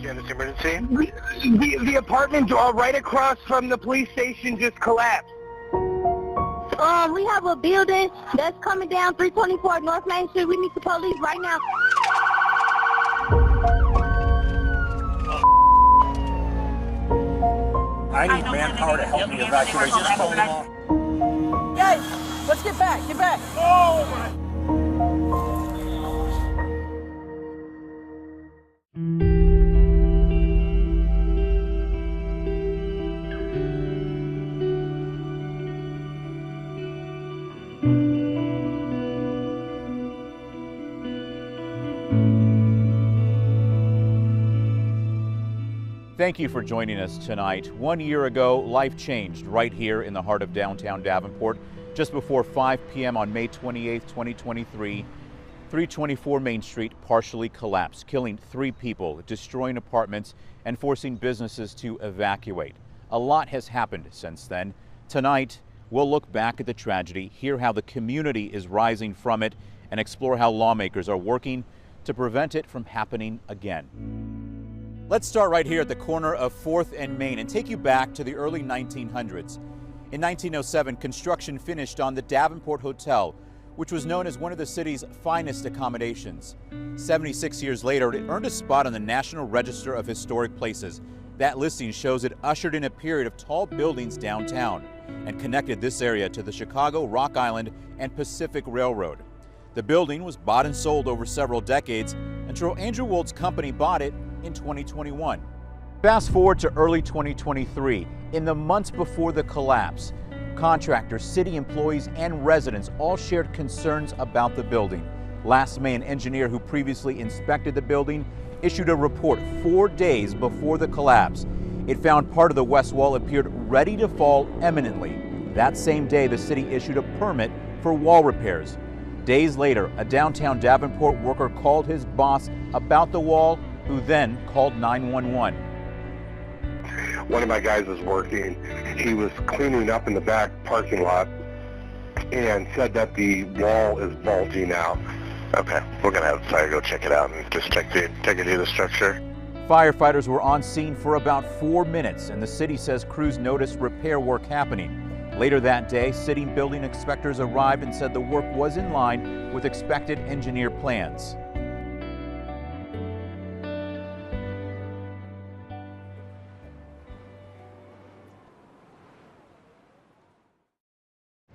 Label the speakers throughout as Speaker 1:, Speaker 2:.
Speaker 1: Yeah, this emergency?
Speaker 2: The apartment right across from the police station just collapsed.
Speaker 3: We have a building that's coming down 324 North Main Street. We need the police right now.
Speaker 4: I need manpower to help me evacuate this building.
Speaker 5: Guys, let's get back, get back.
Speaker 4: Oh my.
Speaker 6: Thank you for joining us tonight. 1 year ago, life changed right here in the heart of downtown Davenport. Just before 5 p.m. on May 28, 2023, 324 Main Street partially collapsed, killing 3 people, destroying apartments, and forcing businesses to evacuate. A lot has happened since then. Tonight, we'll look back at the tragedy, hear how the community is rising from it, and explore how lawmakers are working to prevent it from happening again. Let's start right here at the corner of 4th and Main and take you back to the early 1900s. In 1907, construction finished on the Davenport Hotel, which was known as one of the city's finest accommodations. 76 years later, it earned a spot on the National Register of Historic Places. That listing shows it ushered in a period of tall buildings downtown and connected this area to the Chicago, Rock Island, and Pacific Railroad. The building was bought and sold over several decades until Andrew Wold's company bought it in 2021. Fast forward to early 2023. In the months before the collapse, contractors, city employees, and residents all shared concerns about the building. Last May, an engineer who previously inspected the building issued a report 4 days before the collapse. It found part of the west wall appeared ready to fall imminently. That same day, the city issued a permit for wall repairs. Days later, a downtown Davenport worker called his boss about the wall, who then called 911.
Speaker 2: One of my guys was working. He was cleaning up in the back parking lot and said that the wall is bulging out.
Speaker 1: Okay, we're gonna have fire go check it out and just take a view of the structure.
Speaker 6: Firefighters were on scene for about 4 minutes, and the city says crews noticed repair work happening. Later that day, city building inspectors arrived and said the work was in line with expected engineer plans.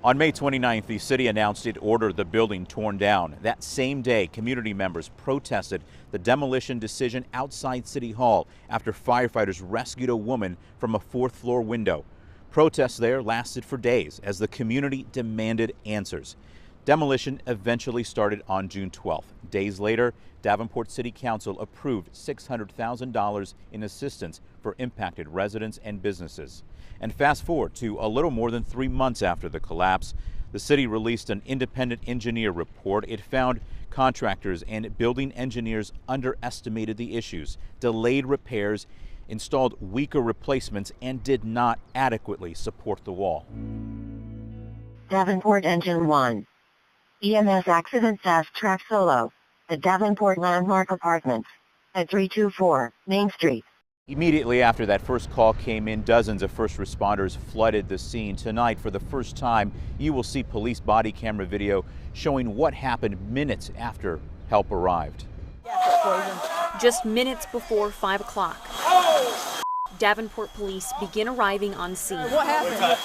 Speaker 6: On May 29th, the city announced it ordered the building torn down. That same day, community members protested the demolition decision outside City Hall after firefighters rescued a woman from a 4th-floor window. Protests there lasted for days as the community demanded answers. Demolition eventually started on June 12th. Days later, Davenport City Council approved $600,000 in assistance for impacted residents and businesses. And fast forward to a little more than 3 months after the collapse, the city released an independent engineer report. It found contractors and building engineers underestimated the issues, delayed repairs, installed weaker replacements, and did not adequately support the wall.
Speaker 7: Davenport Engine 1. EMS accident fast track solo. The Davenport Landmark Apartments at 324 Main Street.
Speaker 6: Immediately after that first call came in, dozens of first responders flooded the scene. Tonight, for the first time, you will see police body camera video showing what happened minutes after help arrived.
Speaker 8: Just minutes before 5 o'clock, Davenport police begin arriving on scene.
Speaker 5: What happened?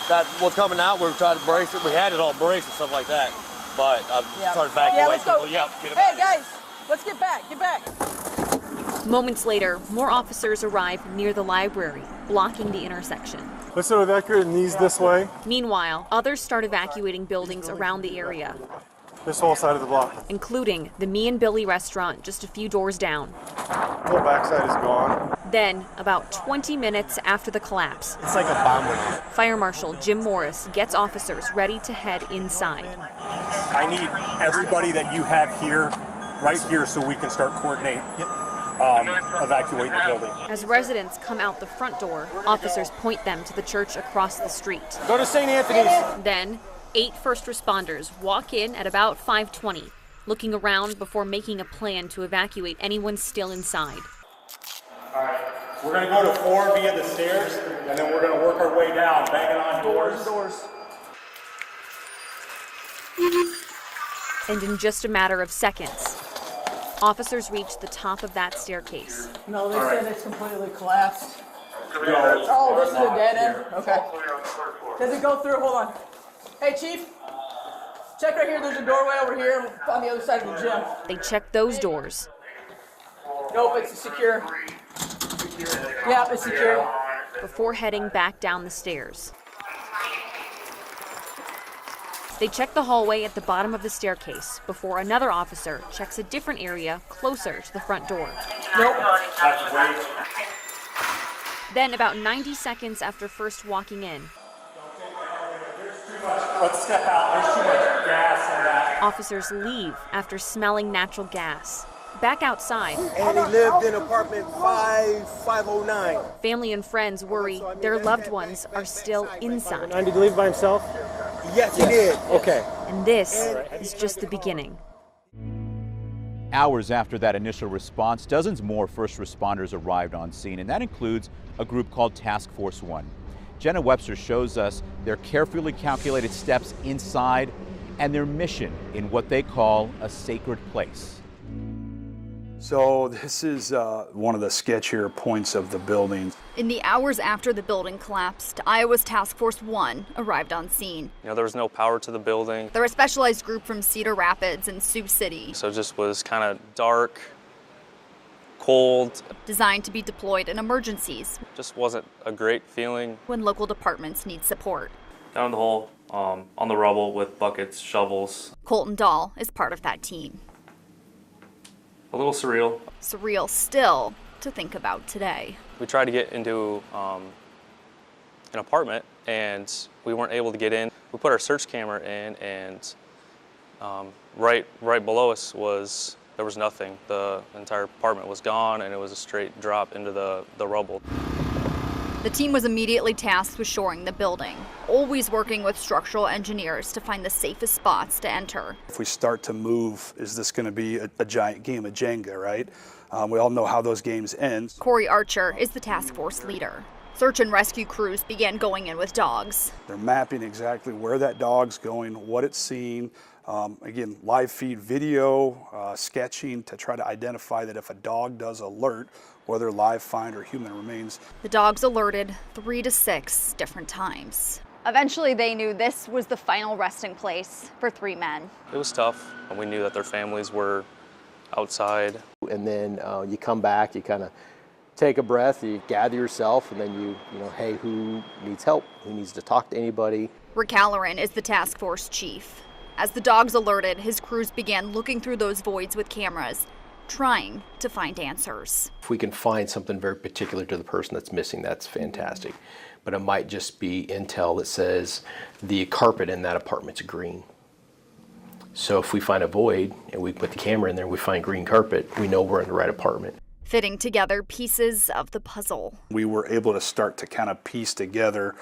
Speaker 4: That was coming out. We were trying to brace it. We had it all braced and stuff like that. But I started backing away.
Speaker 5: Let's go.
Speaker 4: Hey
Speaker 5: guys, let's get back. Get back.
Speaker 8: Moments later, more officers arrive near the library, blocking the intersection.
Speaker 9: Let's start evacuating these this way.
Speaker 8: Meanwhile, others start evacuating buildings around the area.
Speaker 9: This whole side of the block.
Speaker 8: Including the Me and Billy restaurant just a few doors down.
Speaker 9: The whole backside is gone.
Speaker 8: Then, about 20 minutes after the collapse,
Speaker 4: It's like a bomb went.
Speaker 8: Fire Marshal Jim Morris gets officers ready to head inside.
Speaker 4: I need everybody that you have here, right here, so we can start coordinating. Evacuate the building.
Speaker 8: As residents come out the front door, officers point them to the church across the street.
Speaker 4: Go to St. Anthony's.
Speaker 8: Then, 8 first responders walk in at about 5:20, looking around before making a plan to evacuate anyone still inside.
Speaker 4: All right. We're going to go to 4 via the stairs, and then we're going to work our way down, banging on doors.
Speaker 8: And in just a matter of seconds, officers reach the top of that staircase.
Speaker 5: No, they said it's completely collapsed. Oh, this is a dead end? Okay. Does it go through? Hold on. Hey, Chief. Check right here. There's a doorway over here on the other side of the gym.
Speaker 8: They check those doors.
Speaker 5: Nope, it's secure. Yep, it's secure.
Speaker 8: Before heading back down the stairs. They check the hallway at the bottom of the staircase before another officer checks a different area closer to the front door.
Speaker 5: Nope.
Speaker 8: Then, about 90 seconds after first walking in,
Speaker 4: Let's step out. There's too much gas in that.
Speaker 8: officers leave after smelling natural gas. Back outside,
Speaker 10: And he lived in apartment 509.
Speaker 8: family and friends worry their loved ones are still inside.
Speaker 9: Did he leave by himself?
Speaker 10: Yes, he did.
Speaker 9: Okay.
Speaker 8: And this is just the beginning.
Speaker 6: Hours after that initial response, dozens more first responders arrived on scene, and that includes a group called Task Force 1. Jenna Webster shows us their carefully calculated steps inside and their mission in what they call a sacred place.
Speaker 11: So this is one of the sketchier points of the building.
Speaker 12: In the hours after the building collapsed, Iowa's Task Force 1 arrived on scene.
Speaker 13: There was no power to the building.
Speaker 12: They're a specialized group from Cedar Rapids and Sioux City.
Speaker 13: So it just was kind of dark, cold.
Speaker 12: Designed to be deployed in emergencies.
Speaker 13: Just wasn't a great feeling.
Speaker 12: When local departments need support.
Speaker 14: Down in the hole, on the rubble with buckets, shovels.
Speaker 12: Colton Dahl is part of that team.
Speaker 14: A little surreal.
Speaker 12: Surreal still to think about today.
Speaker 13: We tried to get into an apartment and we weren't able to get in. We put our search camera in and right below us there was nothing. The entire apartment was gone and it was a straight drop into the rubble.
Speaker 12: The team was immediately tasked with shoring the building, always working with structural engineers to find the safest spots to enter.
Speaker 11: If we start to move, is this going to be a giant game of Jenga, right? We all know how those games end.
Speaker 12: Corey Archer is the task force leader. Search and rescue crews began going in with dogs.
Speaker 11: They're mapping exactly where that dog's going, what it's seeing. Again, live feed video, sketching to try to identify that if a dog does alert, whether live find or human remains.
Speaker 12: The dogs alerted 3 to 6 different times. Eventually they knew this was the final resting place for 3 men.
Speaker 13: It was tough. We knew that their families were outside.
Speaker 15: And then you come back, you kind of take a breath, you gather yourself, and then you know, hey, who needs help? Who needs to talk to anybody?
Speaker 12: Rick Halloran is the task force chief. As the dogs alerted, his crews began looking through those voids with cameras, trying to find answers.
Speaker 15: If we can find something very particular to the person that's missing, that's fantastic. But it might just be intel that says the carpet in that apartment's green. So if we find a void and we put the camera in there and we find green carpet, we know we're in the right apartment.
Speaker 12: Fitting together pieces of the puzzle.
Speaker 11: We were able to start to kind of piece together,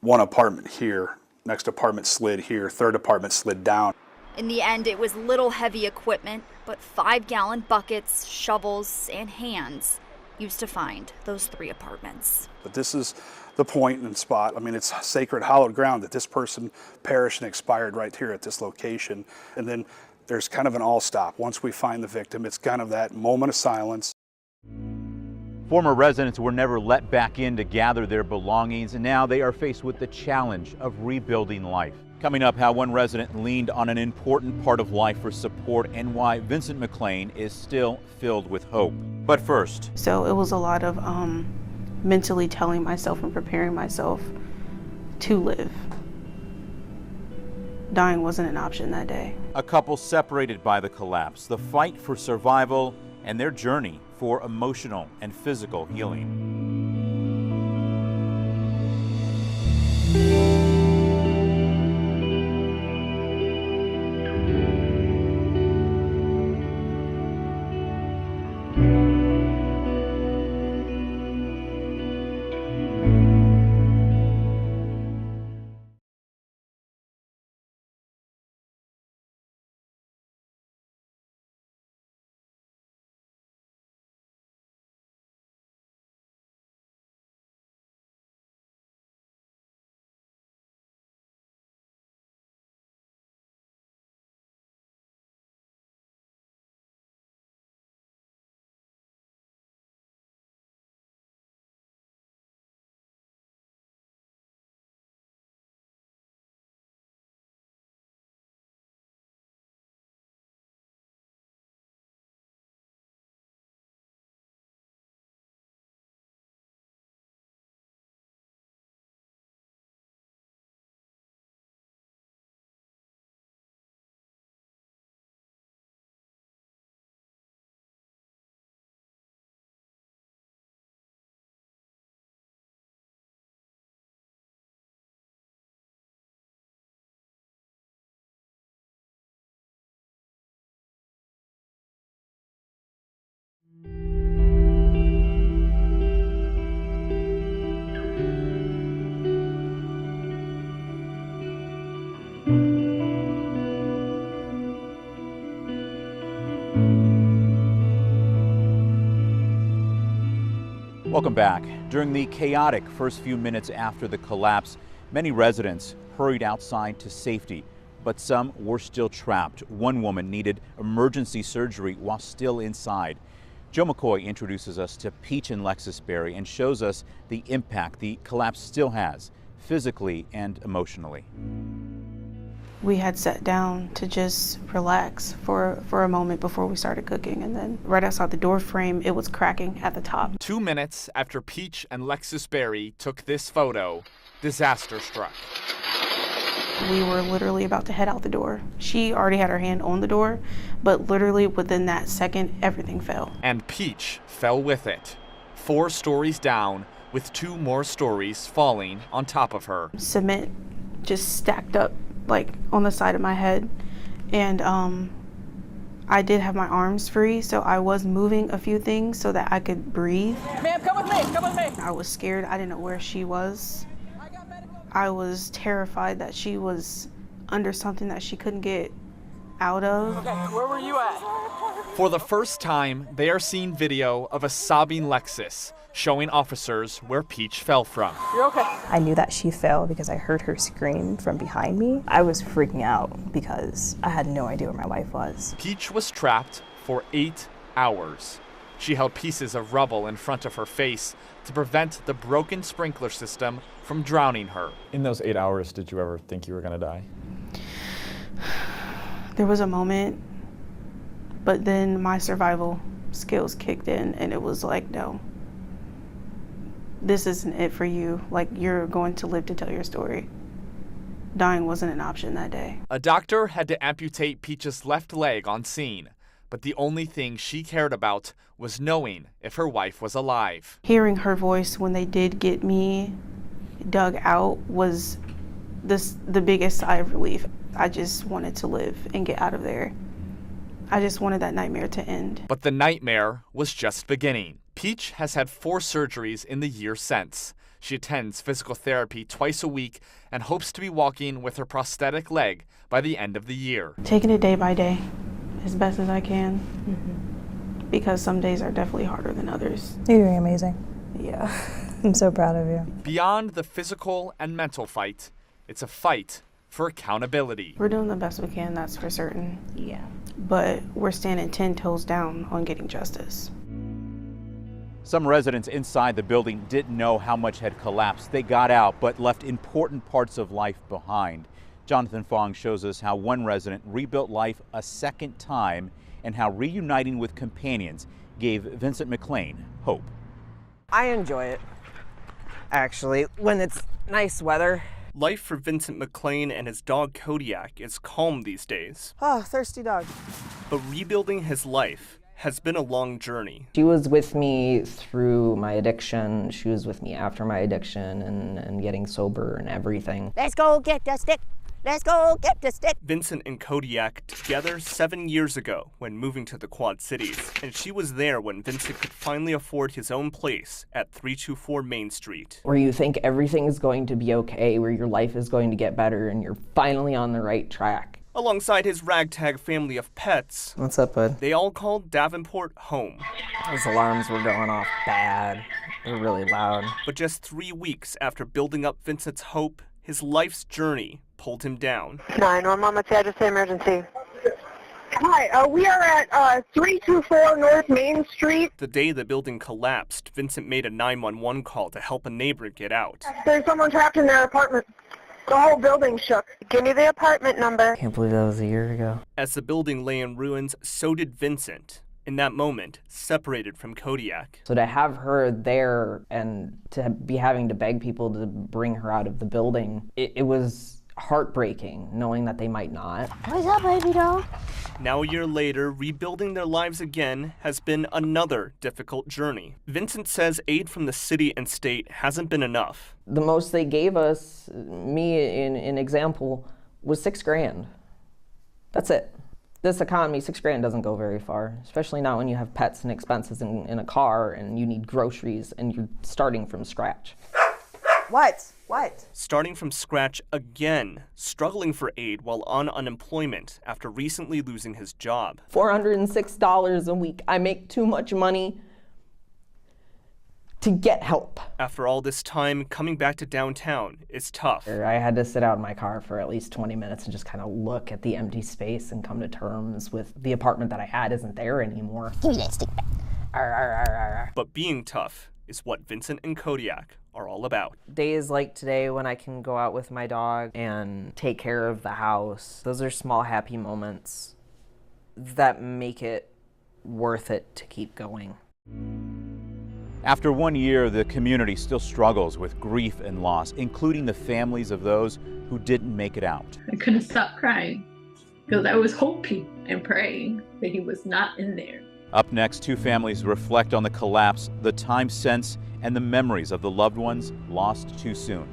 Speaker 11: one apartment here, next apartment slid here, third apartment slid down.
Speaker 12: In the end, it was little heavy equipment, but 5-gallon buckets, shovels, and hands used to find those 3 apartments.
Speaker 11: But this is the point and spot. I mean, it's sacred, hallowed ground that this person perished and expired right here at this location. And then there's kind of an all stop. Once we find the victim, it's kind of that moment of silence.
Speaker 6: Former residents were never let back in to gather their belongings, and now they are faced with the challenge of rebuilding life. Coming up, how one resident leaned on an important part of life for support and why Vincent McLean is still filled with hope. But first.
Speaker 16: So it was a lot of mentally telling myself and preparing myself to live. Dying wasn't an option that day.
Speaker 6: A couple separated by the collapse, the fight for survival, and their journey for emotional and physical healing. Welcome back. During the chaotic first few minutes after the collapse, many residents hurried outside to safety, but some were still trapped. One woman needed emergency surgery while still inside. Joe McCoy introduces us to Peach and Lexus Berry and shows us the impact the collapse still has, physically and emotionally.
Speaker 16: We had sat down to just relax for a moment before we started cooking, and then right outside the door frame, it was cracking at the top.
Speaker 17: 2 minutes after Peach and Lexus Berry took this photo, disaster struck.
Speaker 16: We were literally about to head out the door. She already had her hand on the door, but literally within that second, everything fell.
Speaker 17: And Peach fell with it. 4 stories down, with 2 more stories falling on top of her.
Speaker 16: Cement just stacked up like on the side of my head, and I did have my arms free, so I was moving a few things so that I could breathe.
Speaker 5: Ma'am, come with me, come with me.
Speaker 16: I was scared. I didn't know where she was. I was terrified that she was under something that she couldn't get out of.
Speaker 5: Okay, where were you at?
Speaker 17: For the first time, they are seeing video of a sobbing Lexus, showing officers where Peach fell from.
Speaker 5: You're okay.
Speaker 18: I knew that she fell because I heard her scream from behind me. I was freaking out because I had no idea where my wife was.
Speaker 17: Peach was trapped for 8 hours. She held pieces of rubble in front of her face to prevent the broken sprinkler system from drowning her.
Speaker 19: In those 8 hours, did you ever think you were gonna die?
Speaker 16: There was a moment, but then my survival skills kicked in, and it was like, no, this isn't it for you. Like, you're going to live to tell your story. Dying wasn't an option that day.
Speaker 17: A doctor had to amputate Peach's left leg on scene, but the only thing she cared about was knowing if her wife was alive.
Speaker 16: Hearing her voice when they did get me dug out was the biggest sigh of relief. I just wanted to live and get out of there. I just wanted that nightmare to end.
Speaker 17: But the nightmare was just beginning. Peach has had 4 surgeries in the year since. She attends physical therapy twice a week and hopes to be walking with her prosthetic leg by the end of the year.
Speaker 16: Taking it day by day as best as I can, because some days are definitely harder than others.
Speaker 18: You're doing amazing.
Speaker 16: Yeah.
Speaker 18: I'm so proud of you.
Speaker 17: Beyond the physical and mental fight, it's a fight for accountability.
Speaker 16: We're doing the best we can, that's for certain.
Speaker 18: Yeah.
Speaker 16: But we're standing 10 toes down on getting justice.
Speaker 6: Some residents inside the building didn't know how much had collapsed. They got out, but left important parts of life behind. Jonathan Fong shows us how one resident rebuilt life a second time and how reuniting with companions gave Vincent McLean hope.
Speaker 20: I enjoy it, actually, when it's nice weather.
Speaker 21: Life for Vincent McLean and his dog Kodiak is calm these days.
Speaker 20: Oh, thirsty dog.
Speaker 21: But rebuilding his life has been a long journey.
Speaker 22: She was with me through my addiction. She was with me after my addiction and getting sober and everything.
Speaker 23: Let's go get the stick. Let's go get the stick.
Speaker 21: Vincent and Kodiak together 7 years ago when moving to the Quad Cities, and she was there when Vincent could finally afford his own place at 324 Main Street.
Speaker 22: Where you think everything is going to be okay, where your life is going to get better and you're finally on the right track.
Speaker 21: Alongside his ragtag family of pets.
Speaker 22: What's up, bud?
Speaker 21: They all called Davenport home.
Speaker 20: Those alarms were going off bad. They're really loud.
Speaker 21: But just 3 weeks after building up Vincent's hope, his life's journey pulled him down.
Speaker 24: 911, what's the address of the emergency? Hi, we are at 324 North Main Street.
Speaker 21: The day the building collapsed, Vincent made a 911 call to help a neighbor get out.
Speaker 24: There's someone trapped in their apartment. The whole building shook. Give me the apartment number.
Speaker 22: Can't believe that was a year ago.
Speaker 21: As the building lay in ruins, so did Vincent. In that moment, separated from Kodiak.
Speaker 22: So to have her there and to be having to beg people to bring her out of the building, it was heartbreaking knowing that they might not.
Speaker 23: What's up, baby doll?
Speaker 21: Now a year later, rebuilding their lives again has been another difficult journey. Vincent says aid from the city and state hasn't been enough.
Speaker 22: The most they gave us, me in example, was $6 grand. That's it. This economy, $6 grand doesn't go very far, especially not when you have pets and expenses in a car and you need groceries and you're starting from scratch.
Speaker 20: What?
Speaker 21: Starting from scratch again, struggling for aid while on unemployment after recently losing his job.
Speaker 22: $406 a week. I make too much money to get help.
Speaker 21: After all this time, coming back to downtown is tough.
Speaker 22: I had to sit out in my car for at least 20 minutes and just kind of look at the empty space and come to terms with the apartment that I had isn't there anymore.
Speaker 21: But being tough is what Vincent and Kodiak are all about.
Speaker 22: Days like today when I can go out with my dog and take care of the house, those are small happy moments that make it worth it to keep going.
Speaker 6: After 1 year, the community still struggles with grief and loss, including the families of those who didn't make it out.
Speaker 1: I couldn't stop crying because I was hoping and praying that he was not in there.
Speaker 6: Up next, two families reflect on the collapse, the time since, and the memories of the loved ones lost too soon.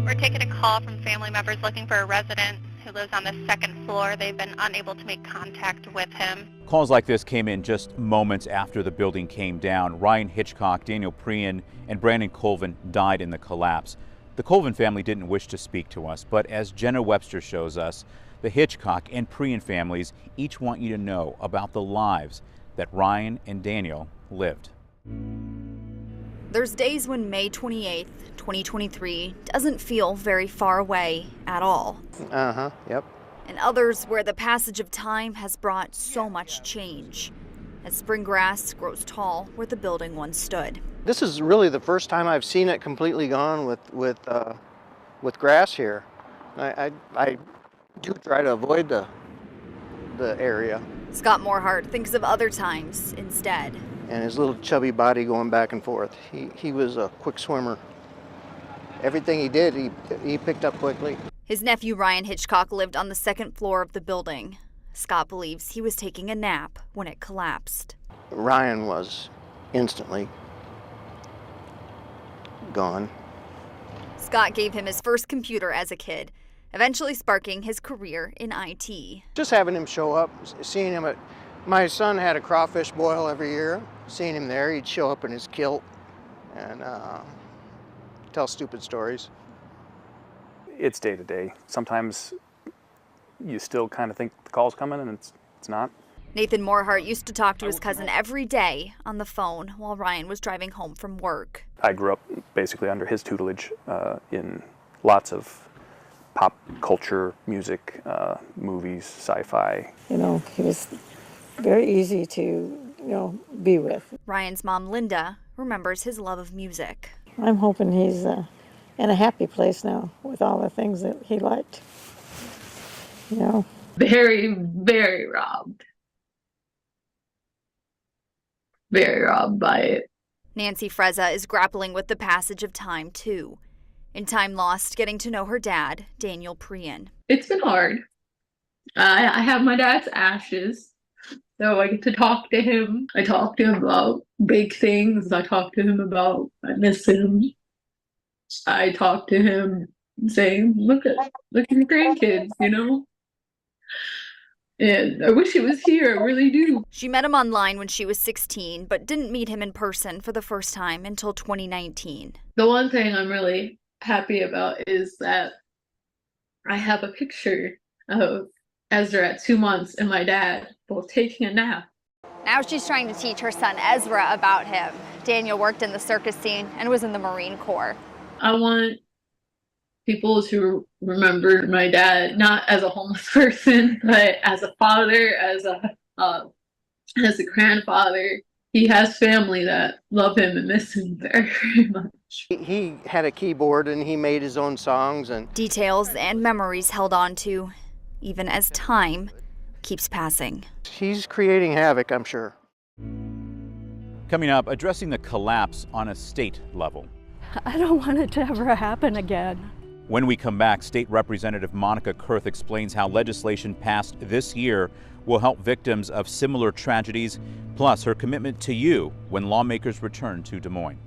Speaker 2: We're taking a call from family members looking for a resident who lives on the second floor. They've been unable to make contact with him.
Speaker 6: Calls like this came in just moments after the building came down. Ryan Hitchcock, Daniel Prian, and Brandon Colvin died in the collapse. The Colvin family didn't wish to speak to us, but as Jenna Webster shows us, the Hitchcock and Prian families each want you to know about the lives that Ryan and Daniel lived.
Speaker 12: There's days when May 28th, 2023 doesn't feel very far away at all.
Speaker 3: Yep.
Speaker 12: And others where the passage of time has brought so much change, as spring grass grows tall where the building once stood.
Speaker 3: This is really the first time I've seen it completely gone with grass here. I do try to avoid the area.
Speaker 12: Scott Morehart thinks of other times instead.
Speaker 3: And his little chubby body going back and forth. He was a quick swimmer. Everything he did, he picked up quickly.
Speaker 12: His nephew Ryan Hitchcock lived on the second floor of the building. Scott believes he was taking a nap when it collapsed.
Speaker 3: Ryan was instantly gone.
Speaker 12: Scott gave him his first computer as a kid, eventually sparking his career in IT.
Speaker 3: Just having him show up, seeing him my son had a crawfish boil every year. Seeing him there, he'd show up in his kilt and tell stupid stories.
Speaker 7: It's day to day. Sometimes you still kind of think the call's coming and it's not.
Speaker 12: Nathan Morehart used to talk to his cousin every day on the phone while Ryan was driving home from work.
Speaker 7: I grew up basically under his tutelage in lots of pop culture, music, movies, sci-fi.
Speaker 25: You know, he was very easy to, be with.
Speaker 12: Ryan's mom, Linda, remembers his love of music.
Speaker 25: I'm hoping he's in a happy place now with all the things that he liked.
Speaker 1: Very, very robbed. Very robbed by it.
Speaker 12: Nancy Frezza is grappling with the passage of time, too. In time lost getting to know her dad, Daniel Prian.
Speaker 1: It's been hard. I have my dad's ashes. So I get to talk to him. I talk to him about big things. I talk to him about I miss him. I talk to him saying, look at your grandkids, And I wish he was here, I really do.
Speaker 12: She met him online when she was 16, but didn't meet him in person for the first time until 2019.
Speaker 1: The one thing I'm really happy about is that I have a picture of Ezra at 2 months and my dad both taking a nap.
Speaker 12: Now she's trying to teach her son Ezra about him. Daniel worked in the circus scene and was in the Marine Corps.
Speaker 1: I want people to remember my dad not as a homeless person, but as a father, as a grandfather, he has family that love him and miss him very, very much.
Speaker 3: He had a keyboard and he made his own songs and
Speaker 12: Details and memories held on to, even as time keeps passing.
Speaker 3: he's creating havoc, I'm sure.
Speaker 6: Coming up, addressing the collapse on a state level.
Speaker 4: I don't want it to ever happen again.
Speaker 6: When we come back, State Representative Monica Kurth explains how legislation passed this year will help victims of similar tragedies, plus her commitment to you when lawmakers return to Des Moines.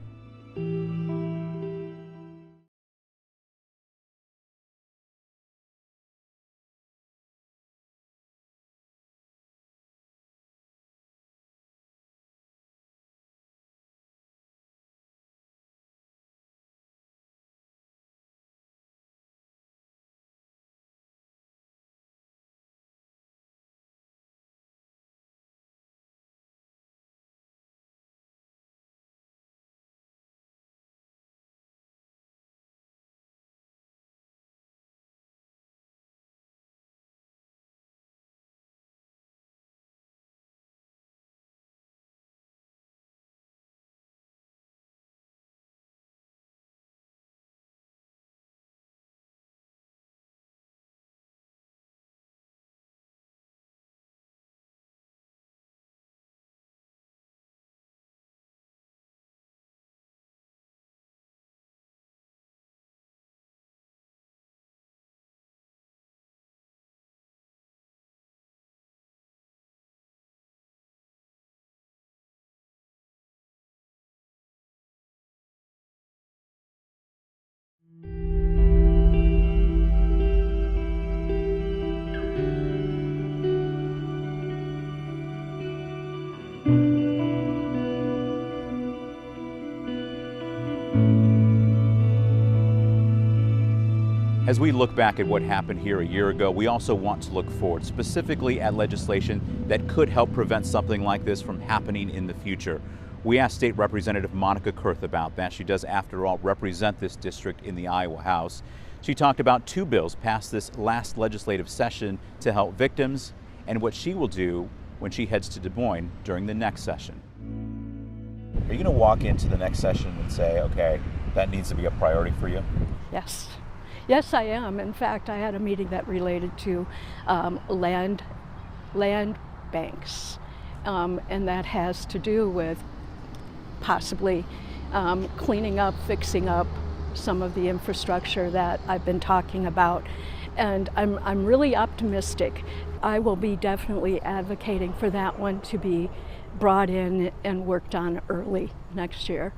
Speaker 6: As we look back at what happened here a year ago, we also want to look forward, specifically at legislation that could help prevent something like this from happening in the future. We asked State Representative Monica Kurth about that. She does, after all, represent this district in the Iowa House. She talked about two bills passed this last legislative session to help victims and what she will do when she heads to Des Moines during the next session. Are you going to walk into the next session and say, okay, that needs to be a priority for you?
Speaker 4: Yes. Yes, I am. In fact, I had a meeting that related to land banks, and that has to do with possibly cleaning up, fixing up some of the infrastructure that I've been talking about. And I'm really optimistic. I will be definitely advocating for that one to be brought in and worked on early next year.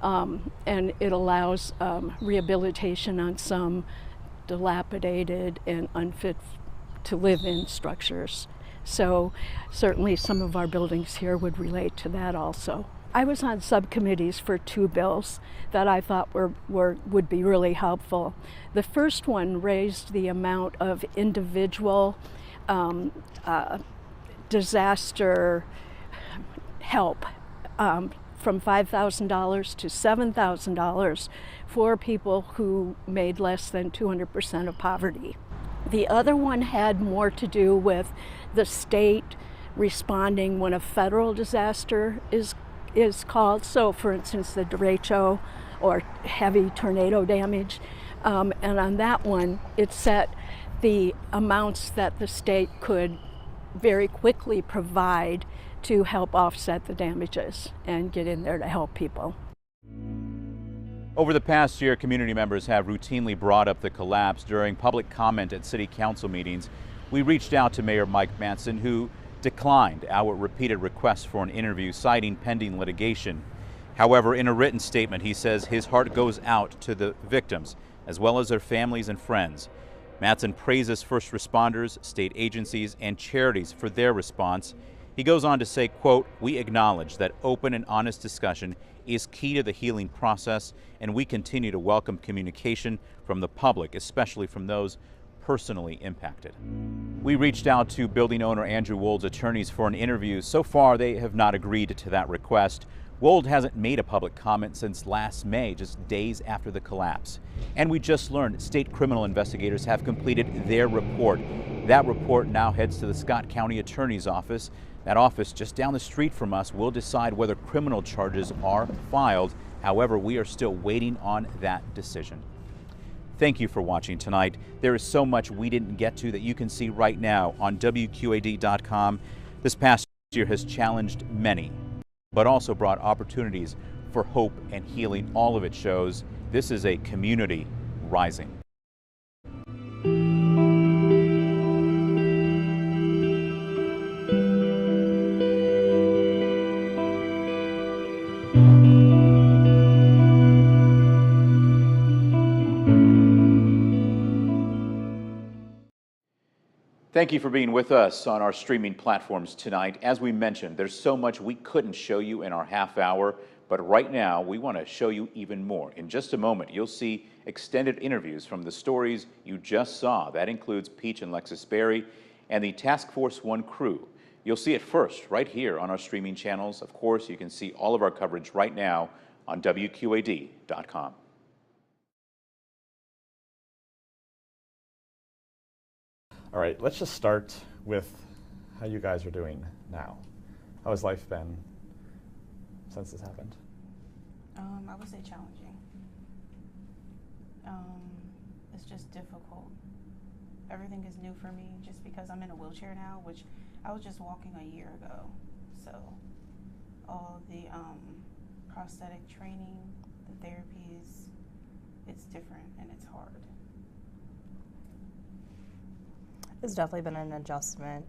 Speaker 4: And it allows rehabilitation on some dilapidated and unfit to live in structures. So certainly some of our buildings here would relate to that also. I was on subcommittees for two bills that I thought would be really helpful. The first one raised the amount of individual disaster help from $5,000 to $7,000 for people who made less than 200% of poverty. The other one had more to do with the state responding when a federal disaster is called. So for instance, the derecho or heavy tornado damage. And on that one, it set the amounts that the state could very quickly provide to help offset the damages and get in there to help people.
Speaker 6: Over the past year, community members have routinely brought up the collapse during public comment at city council meetings. We reached out to Mayor Mike Manson, who declined our repeated requests for an interview, citing pending litigation. However, in a written statement, he says his heart goes out to the victims, as well as their families and friends. Manson praises first responders, state agencies, and charities for their response. He goes on to say, quote, "We acknowledge that open and honest discussion is key to the healing process, and we continue to welcome communication from the public, especially from those personally impacted." We reached out to building owner Andrew Wold's attorneys for an interview. So far, they have not agreed to that request. Wold hasn't made a public comment since last May, just days after the collapse. And we just learned state criminal investigators have completed their report. That report now heads to the Scott County Attorney's Office. That office just down the street from us will decide whether criminal charges are filed. However, we are still waiting on that decision. Thank you for watching tonight. There is so much we didn't get to that you can see right now on WQAD.com. This past year has challenged many, but also brought opportunities for hope and healing. All of it shows this is a community rising. Thank you for being with us on our streaming platforms tonight. As we mentioned, there's so much we couldn't show you in our half hour, but right now we want to show you even more. In just a moment, you'll see extended interviews from the stories you just saw. That includes Peach and Lexus Berry and the Task Force 1 crew. You'll see it first right here on our streaming channels. Of course, you can see all of our coverage right now on WQAD.com.
Speaker 19: All right, let's just start with how you guys are doing now. How has life been since this happened?
Speaker 16: I would say challenging. It's just difficult. Everything is new for me just because I'm in a wheelchair now, which I was just walking a year ago. So all the prosthetic training, the therapies, it's different and it's hard.
Speaker 18: It's definitely been an adjustment.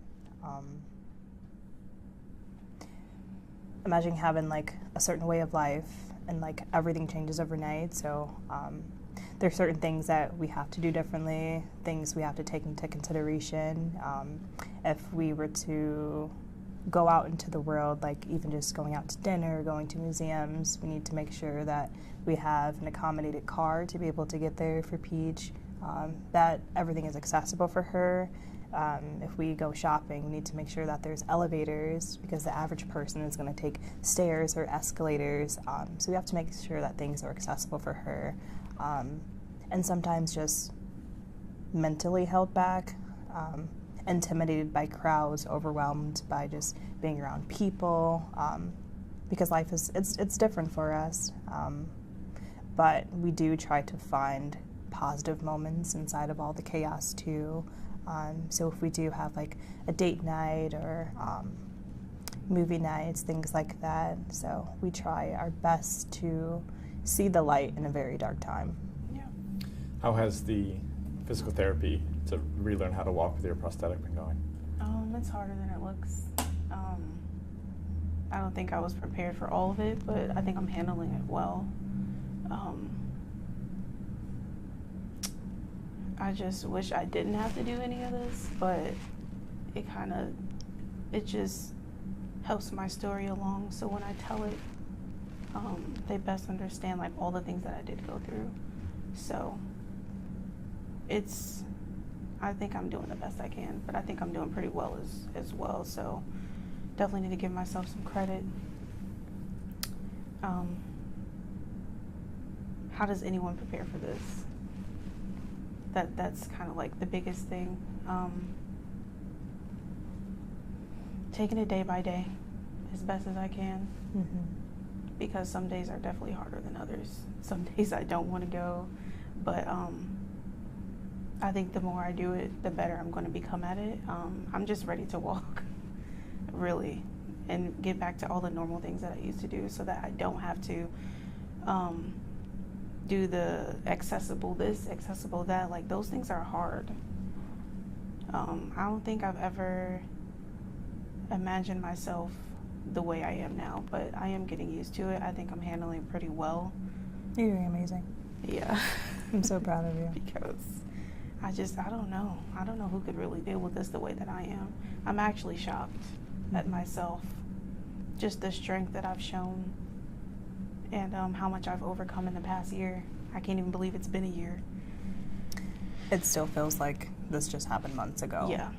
Speaker 18: Imagine having like a certain way of life and like everything changes overnight. So there's certain things that we have to do differently, things we have to take into consideration. If we were to go out into the world, like even just going out to dinner, going to museums, we need to make sure that we have an accommodated car to be able to get there for Peach. That everything is accessible for her. If we go shopping, we need to make sure that there's elevators because the average person is going to take stairs or escalators. So we have to make sure that things are accessible for her. And sometimes just mentally held back, intimidated by crowds, overwhelmed by just being around people, because life is, it's different for us. But we do try to find positive moments inside of all the chaos too. So if we do have like a date night or movie nights, things like that. So we try our best to see the light in a very dark time.
Speaker 16: Yeah.
Speaker 19: How has the physical therapy to relearn how to walk with your prosthetic been going?
Speaker 16: It's harder than it looks. I don't think I was prepared for all of it, but I think I'm handling it well. I just wish I didn't have to do any of this, but it just helps my story along. So when I tell it, they best understand like all the things that I did go through. So I think I'm doing the best I can, but I think I'm doing pretty well as well. So definitely need to give myself some credit. How does anyone prepare for this? That's kind of like the biggest thing. Taking it day by day as best as I can, because some days are definitely harder than others. Some days I don't want to go, but I think the more I do it, the better I'm going to become at it. I'm just ready to walk, really, and get back to all the normal things that I used to do so that I don't have to do the accessible this, accessible that. Like, those things are hard. I don't think I've ever imagined myself the way I am now, but I am getting used to it. I think I'm handling it pretty well.
Speaker 18: You're doing amazing.
Speaker 16: Yeah.
Speaker 18: I'm so proud of you.
Speaker 16: Because I don't know. I don't know who could really deal with this the way that I am. I'm actually shocked at myself. Just the strength that I've shown and how much I've overcome in the past year. I can't even believe it's been a year.
Speaker 18: It still feels like this just happened months ago.
Speaker 16: Yeah.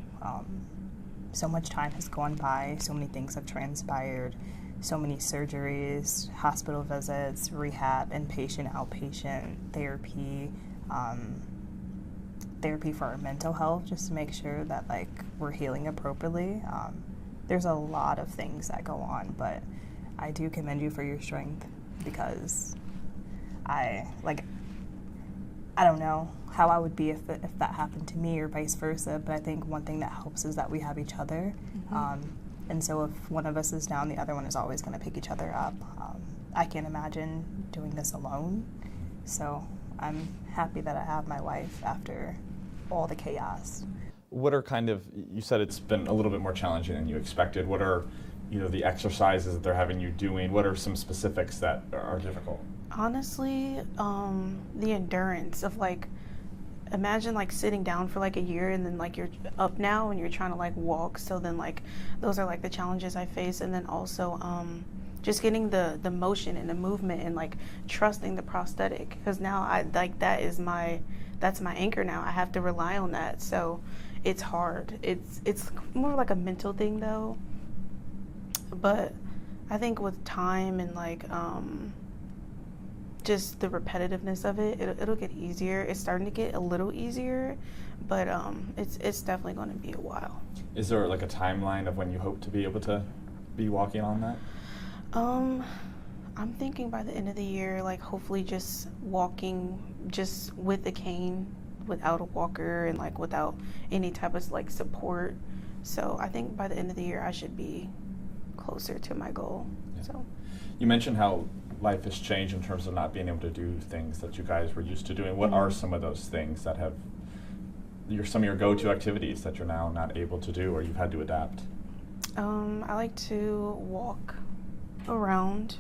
Speaker 18: So much time has gone by, so many things have transpired, so many surgeries, hospital visits, rehab, inpatient, outpatient, therapy, therapy for our mental health, just to make sure that like we're healing appropriately. there's a lot of things that go on, but I do commend you for your strength, because I don't know how I would be if that happened to me or vice versa, but I think one thing that helps is that we have each other. And so if one of us is down, the other one is always going to pick each other up. I can't imagine doing this alone, so I'm happy that I have my wife after all the chaos.
Speaker 19: What are you said it's been a little bit more challenging than you expected. What are, the exercises that they're having you doing? What are some specifics that are difficult?
Speaker 16: Honestly, the endurance of imagine sitting down for a year and then you're up now and you're trying to walk. So then those are the challenges I face. And then also just getting the motion and the movement and trusting the prosthetic, because now that's my anchor now. I have to rely on that. So it's hard. It's more like a mental thing though. But I think with time and just the repetitiveness of it, it'll get easier. It's starting to get a little easier, but it's definitely going to be a while.
Speaker 19: Is there a timeline of when you hope to be able to be walking on that?
Speaker 16: I'm thinking by the end of the year, hopefully just walking just with a cane, without a walker and without any type of support. So I think by the end of the year I should be closer to my goal.
Speaker 19: Yeah.
Speaker 16: So
Speaker 19: you mentioned how life has changed in terms of not being able to do things that you guys were used to doing. What are some of those things that have some of your go-to activities that you're now not able to do or you've had to adapt?
Speaker 16: I like to walk around.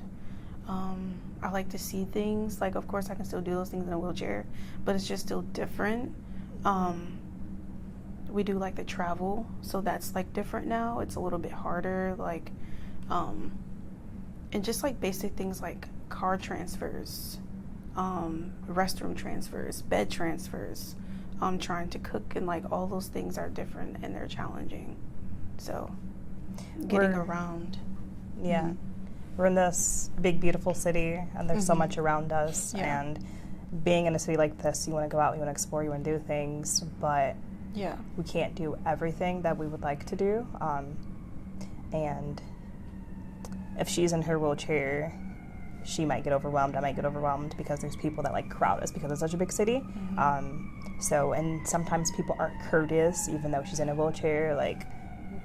Speaker 16: I like to see things. Of course I can still do those things in a wheelchair, but it's just still different. We do the travel, so that's different now. It's a little bit harder, and just basic things like car transfers, restroom transfers, bed transfers, trying to cook, and all those things are different and they're challenging. So getting around.
Speaker 18: Yeah.
Speaker 16: Mm-hmm.
Speaker 18: We're in this big, beautiful city, and there's so much around us.
Speaker 16: Yeah.
Speaker 18: And being in a city like this, you want to go out, you want to explore, you want to do things, but we can't do everything that we would like to do. And if she's in her wheelchair, she might get overwhelmed, I might get overwhelmed, because there's people that crowd us because it's such a big city. And sometimes people aren't courteous, even though she's in a wheelchair.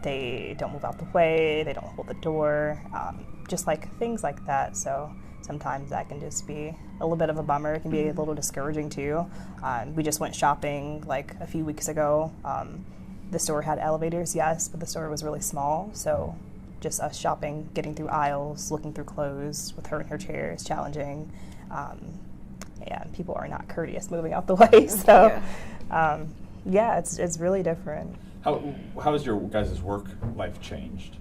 Speaker 18: They don't move out the way, they don't hold the door, just things like that. So sometimes that can just be a little bit of a bummer. It can be a little discouraging too. We just went shopping a few weeks ago. The store had elevators, yes, but the store was really small. So just us shopping, getting through aisles, looking through clothes with her in her chair is challenging. And people are not courteous moving out the way. So it's really different.
Speaker 19: How has your guys' work life changed?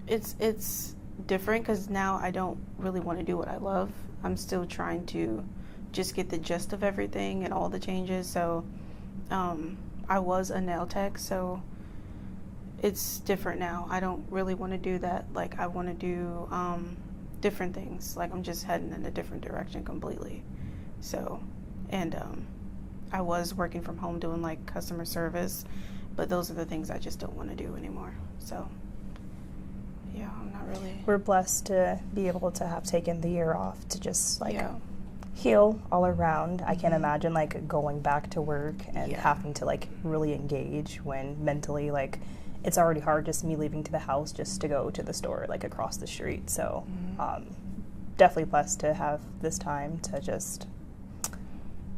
Speaker 16: It's different because now I don't really want to do what I love. I'm still trying to just get the gist of everything and all the changes. So I was a nail tech, so it's different now. I don't really want to do that. I want to do different things. I'm just heading in a different direction completely. So, and I was working from home doing customer service, but those are the things I just don't want to do anymore. So yeah, I'm not really.
Speaker 18: We're blessed to be able to have taken the year off to just heal all around. I can't imagine going back to work and having to really engage when mentally it's already hard just me leaving to the house just to go to the store across the street. So definitely blessed to have this time to just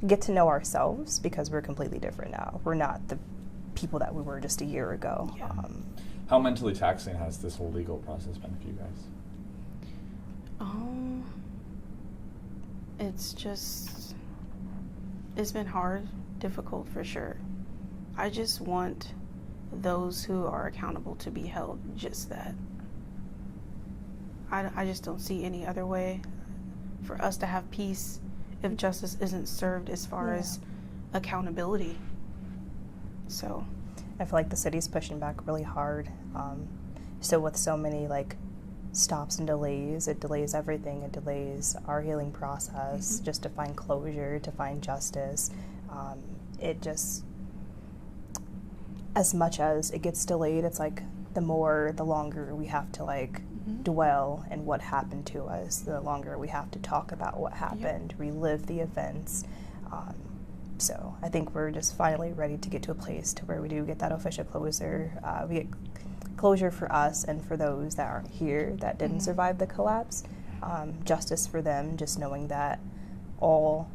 Speaker 18: get to know ourselves, because we're completely different now. We're not the people that we were just a year ago.
Speaker 16: Yeah.
Speaker 19: How mentally taxing has this whole legal process been for you guys?
Speaker 16: It's been hard, difficult for sure. I just want those who are accountable to be held just that. I just don't see any other way for us to have peace if justice isn't served as far as accountability. So
Speaker 18: I feel the city's pushing back really hard. So with so many stops and delays, it delays everything. It delays our healing process just to find closure, to find justice. as much as it gets delayed, it's like the longer we have to like dwell in what happened to us, the longer we have to talk about what happened, relive the events. So I think we're just finally ready to get to a place to where we do get that official closure. We get closure for us and for those that aren't here that didn't survive the collapse. Justice for them, just knowing that all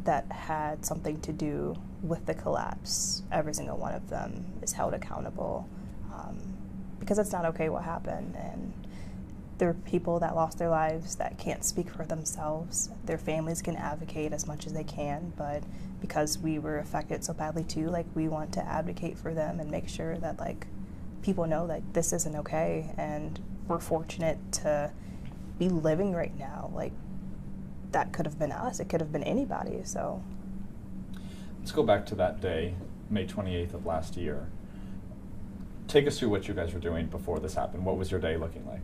Speaker 18: that had something to do with the collapse, every single one of them is held accountable, because it's not okay what happened, and there are people that lost their lives that can't speak for themselves. Their families can advocate as much as they can, but because we were affected so badly too, like, we want to advocate for them and make sure that like people know that this isn't okay, and we're fortunate to be living right now. Like, that could have been us, it could have been anybody. So
Speaker 19: let's go back to that day, May 28th of last year. Take us through what you guys were doing before this happened. What was your day looking like?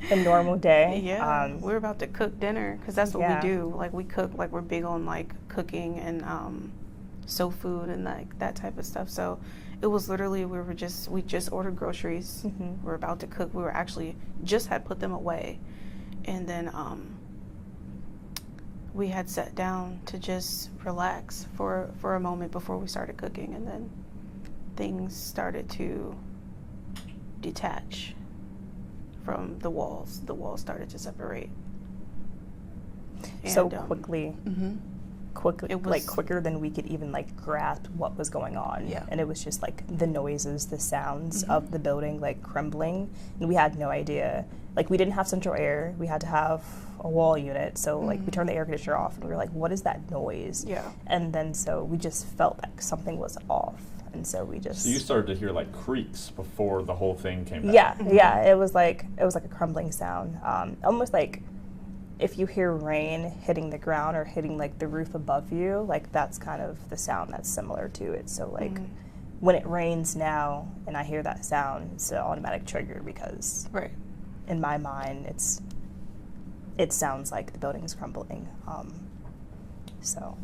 Speaker 18: A normal day.
Speaker 16: Yeah, we're about to cook dinner because that's what we do. Like, we cook, like, we're big on like cooking and soul food and like that type of stuff. So it was literally we just ordered groceries. We're about to cook. We were actually just had put them away, and then we had sat down to just relax for a moment before we started cooking, and then things started to detach from the walls. The walls started to separate.
Speaker 18: So quickly. Quickly, it was like quicker than we could even like grasp what was going on. Yeah. And it was just like the noises, the sounds of the building like crumbling, and we had no idea. Like, we didn't have central air. We had to have a wall unit. So like we turned the air conditioner off and we were like, what is that noise? Yeah. And then so we just felt like something was off. And so we just...
Speaker 19: So you started to hear like creaks before the whole thing came back.
Speaker 18: Yeah, yeah. It was like a crumbling sound. Almost like if you hear rain hitting the ground or hitting like the roof above you, like that's kind of the sound that's similar to it. So like when it rains now and I hear that sound, it's an automatic trigger because in my mind it sounds like the building's crumbling.
Speaker 19: So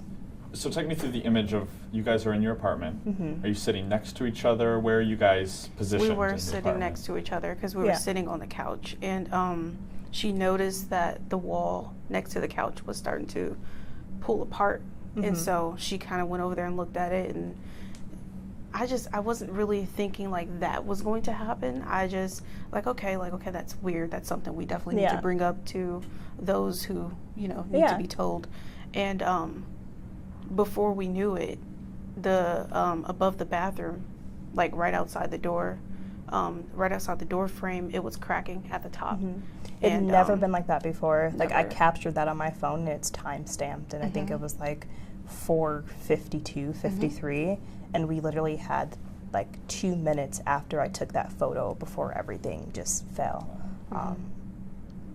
Speaker 19: take me through the image of you guys are in your apartment. Are you sitting next to each other? Where are you guys positioned?
Speaker 16: We were sitting next to each other because we were sitting on the couch, and she noticed that the wall next to the couch was starting to pull apart, and so she kind of went over there and looked at it, and I wasn't really thinking like that was going to happen. I just like, okay, that's weird. That's something we definitely need to bring up to those who, need to be told. And before we knew it, the above the bathroom, like right outside the door frame, it was cracking at the top.
Speaker 18: It had never been like that before. Like, I captured that on my phone, and it's time stamped, and I think it was like 4:52, 53, and we literally had like 2 minutes after I took that photo before everything just fell.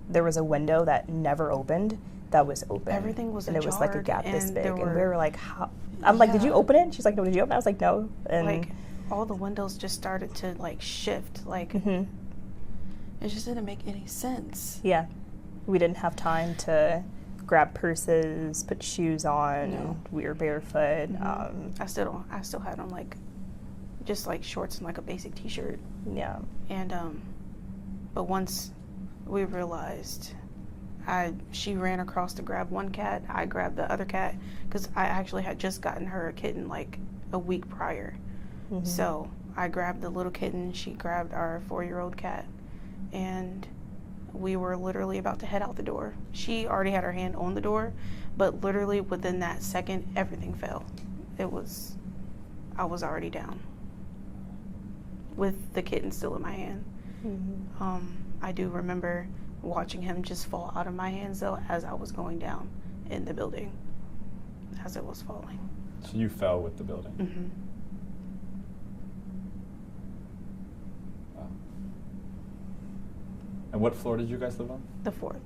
Speaker 18: There was a window that never opened that was open.
Speaker 16: Everything was
Speaker 18: and it was like a gap this big, and we
Speaker 16: were
Speaker 18: were like, how? I'm like, did you open it? She's like, no, did you open it? I was like, no. And
Speaker 16: like, all the windows just started to like shift, like it just didn't make any sense.
Speaker 18: Yeah, we didn't have time to grab purses, put shoes on.
Speaker 16: No.
Speaker 18: We were barefoot.
Speaker 16: I still had on like just like shorts and like a basic t-shirt.
Speaker 18: Yeah.
Speaker 16: And but once we realized, she ran across to grab one cat. I grabbed the other cat because I actually had just gotten her a kitten like a week prior. So I grabbed the little kitten, she grabbed our 4-year-old cat, and we were literally about to head out the door. She already had her hand on the door, but literally within that second, everything fell. I was already down with the kitten still in my hand. I do remember watching him just fall out of my hands though as I was going down in the building, as it was falling.
Speaker 19: So you fell with the building? And what floor did you guys live on?
Speaker 16: The 4th.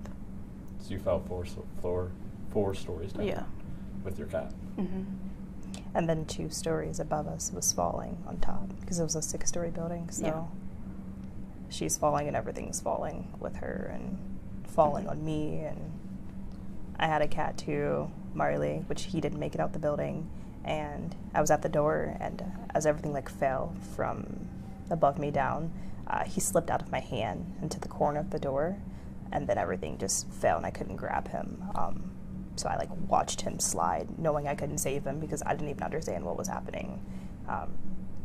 Speaker 19: So you fell four stories down?
Speaker 16: Yeah.
Speaker 19: With your cat?
Speaker 18: And then 2 stories above us was falling on top because it was a 6-story building. So she's falling and everything's falling with her and falling on me. And I had a cat too, Marley, which he didn't make it out the building. and I was at the door, and as everything like fell from above me down, he slipped out of my hand into the corner of the door, and then everything just fell and I couldn't grab him. So I like watched him slide, knowing I couldn't save him because I didn't even understand what was happening. I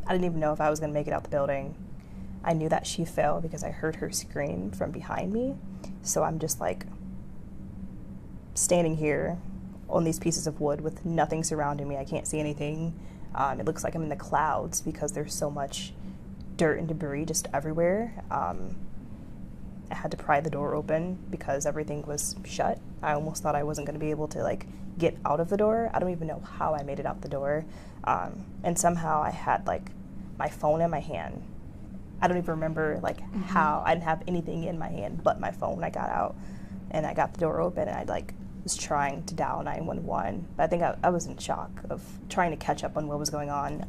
Speaker 18: didn't even know if I was gonna make it out the building. I knew that she fell because I heard her scream from behind me. So I'm just like standing here on these pieces of wood with nothing surrounding me. I can't see anything. It looks like I'm in the clouds because there's so much dirt and debris just everywhere. I had to pry the door open because everything was shut. I almost thought I wasn't going to be able to like get out of the door. I don't even know how I made it out the door. And somehow I had like my phone in my hand. I don't even remember like how. I didn't have anything in my hand but my phone when I got out, and I got the door open, and I like was trying to dial 911. But I think I was in shock of trying to catch up on what was going on.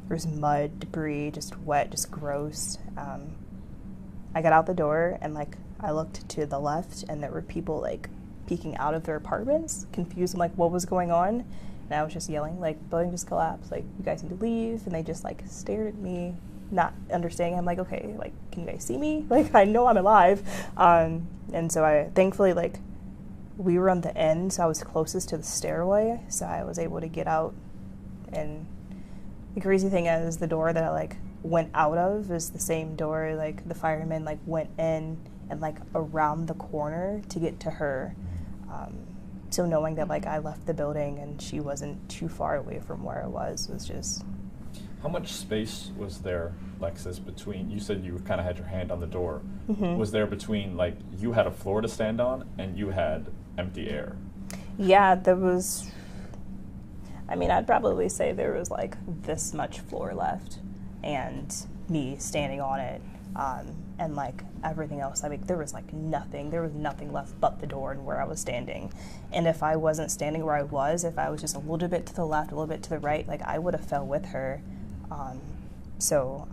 Speaker 18: There was mud, debris, just wet, just gross. I got out the door and like I looked to the left, and there were people like peeking out of their apartments, confused on like what was going on. And I was just yelling like, building just collapsed, like you guys need to leave. And they just like stared at me, not understanding. I'm like, okay, like can you guys see me? Like I know I'm alive. And so I thankfully like we were on the end, so I was closest to the stairway, so I was able to get out. And the crazy thing is the door that I like went out of is the same door like the firemen like went in and like around the corner to get to her. So knowing that like I left the building and she wasn't too far away from where I was just.
Speaker 19: How much space was there, Lexus, between, you said you kind of had your hand on the door. Was there between, like, you had a floor to stand on and you had empty air?
Speaker 18: Yeah, there was, I mean, I'd probably say there was like this much floor left and me standing on it. And like everything else, I mean, there was nothing left but the door and where I was standing. And if I wasn't standing where I was, if I was just a little bit to the left, a little bit to the right, like I would have fell with her. So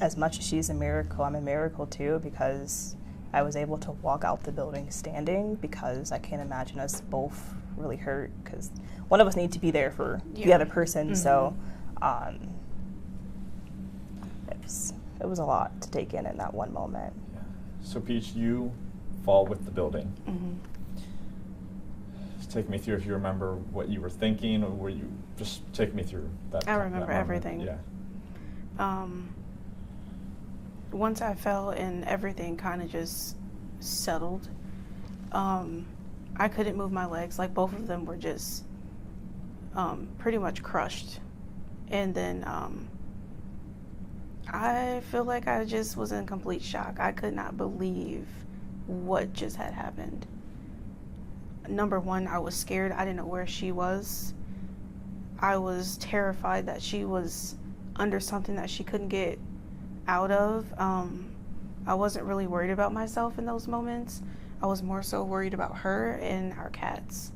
Speaker 18: as much as she's a miracle, I'm a miracle too, because I was able to walk out the building standing, because I can't imagine us both really hurt, because one of us needs to be there for the other person. So it was a lot to take in that one moment.
Speaker 19: Yeah. So Peach, you fall with the building. Just take me through, if you remember what you were thinking, or were you just take me through that?
Speaker 16: I remember everything.
Speaker 19: Yeah.
Speaker 16: Once I fell and everything kind of just settled, I couldn't move my legs. Like both of them were just pretty much crushed. And then I feel like I just was in complete shock. I could not believe what just had happened. Number one, I was scared. I didn't know where she was. I was terrified that she was under something that she couldn't get out of. I wasn't really worried about myself in those moments. I was more so worried about her and our cats,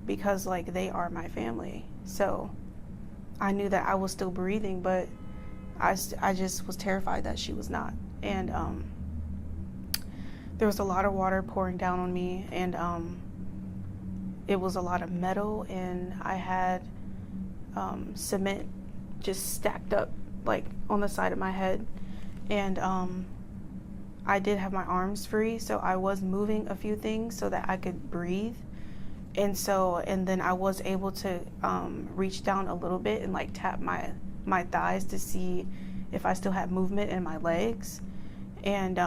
Speaker 16: because like they are my family. So I knew that I was still breathing, but I just was terrified that she was not. And there was a lot of water pouring down on me, and it was a lot of metal, and I had cement just stacked up like on the side of my head. And I did have my arms free, so I was moving a few things so that I could breathe. And then I was able to reach down a little bit and like tap my thighs to see if I still had movement in my legs. And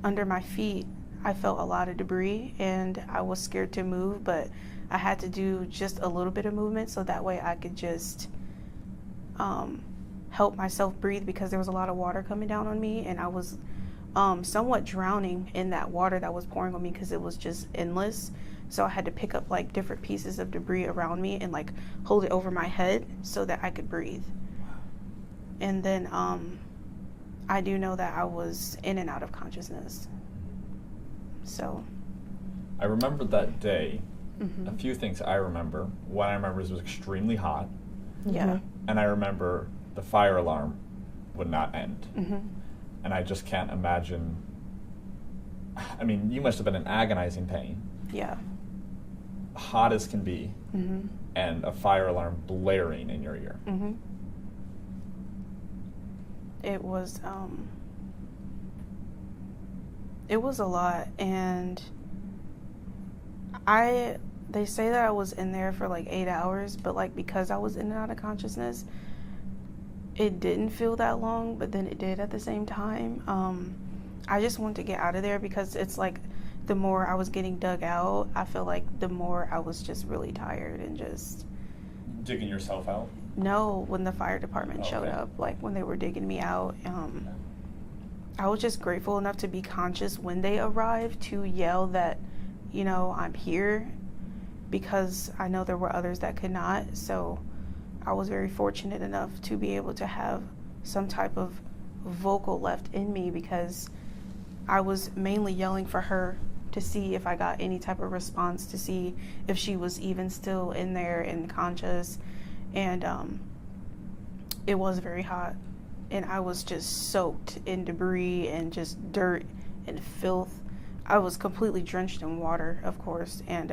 Speaker 16: under my feet, I felt a lot of debris, and I was scared to move, but I had to do just a little bit of movement so that way I could just help myself breathe, because there was a lot of water coming down on me, and I was somewhat drowning in that water that was pouring on me because it was just endless. So I had to pick up like different pieces of debris around me and like hold it over my head so that I could breathe. And then I do know that I was in and out of consciousness. So
Speaker 19: I remember that day. A few things I remember. One I remember is it was extremely hot.
Speaker 16: Yeah.
Speaker 19: And I remember the fire alarm would not end. And I just can't imagine. I mean, you must have been in agonizing pain.
Speaker 16: Yeah.
Speaker 19: hot as can be,
Speaker 16: Mm-hmm.
Speaker 19: and a fire alarm blaring in your ear.
Speaker 16: Mm-hmm. It was a lot, and they say that I was in there for like 8 hours, but like because I was in and out of consciousness, it didn't feel that long, but then it did at the same time. I just wanted to get out of there because it's like the more I was getting dug out, I feel like the more I was just really tired and just...
Speaker 19: Digging yourself out?
Speaker 16: No, when the fire department showed up, like when they were digging me out, I was just grateful enough to be conscious when they arrived to yell that, you know, I'm here, because I know there were others that could not. So I was very fortunate enough to be able to have some type of vocal left in me, because I was mainly yelling for her to see if I got any type of response, to see if she was even still in there and conscious. And it was very hot, and I was just soaked in debris and just dirt and filth. I was completely drenched in water, of course, and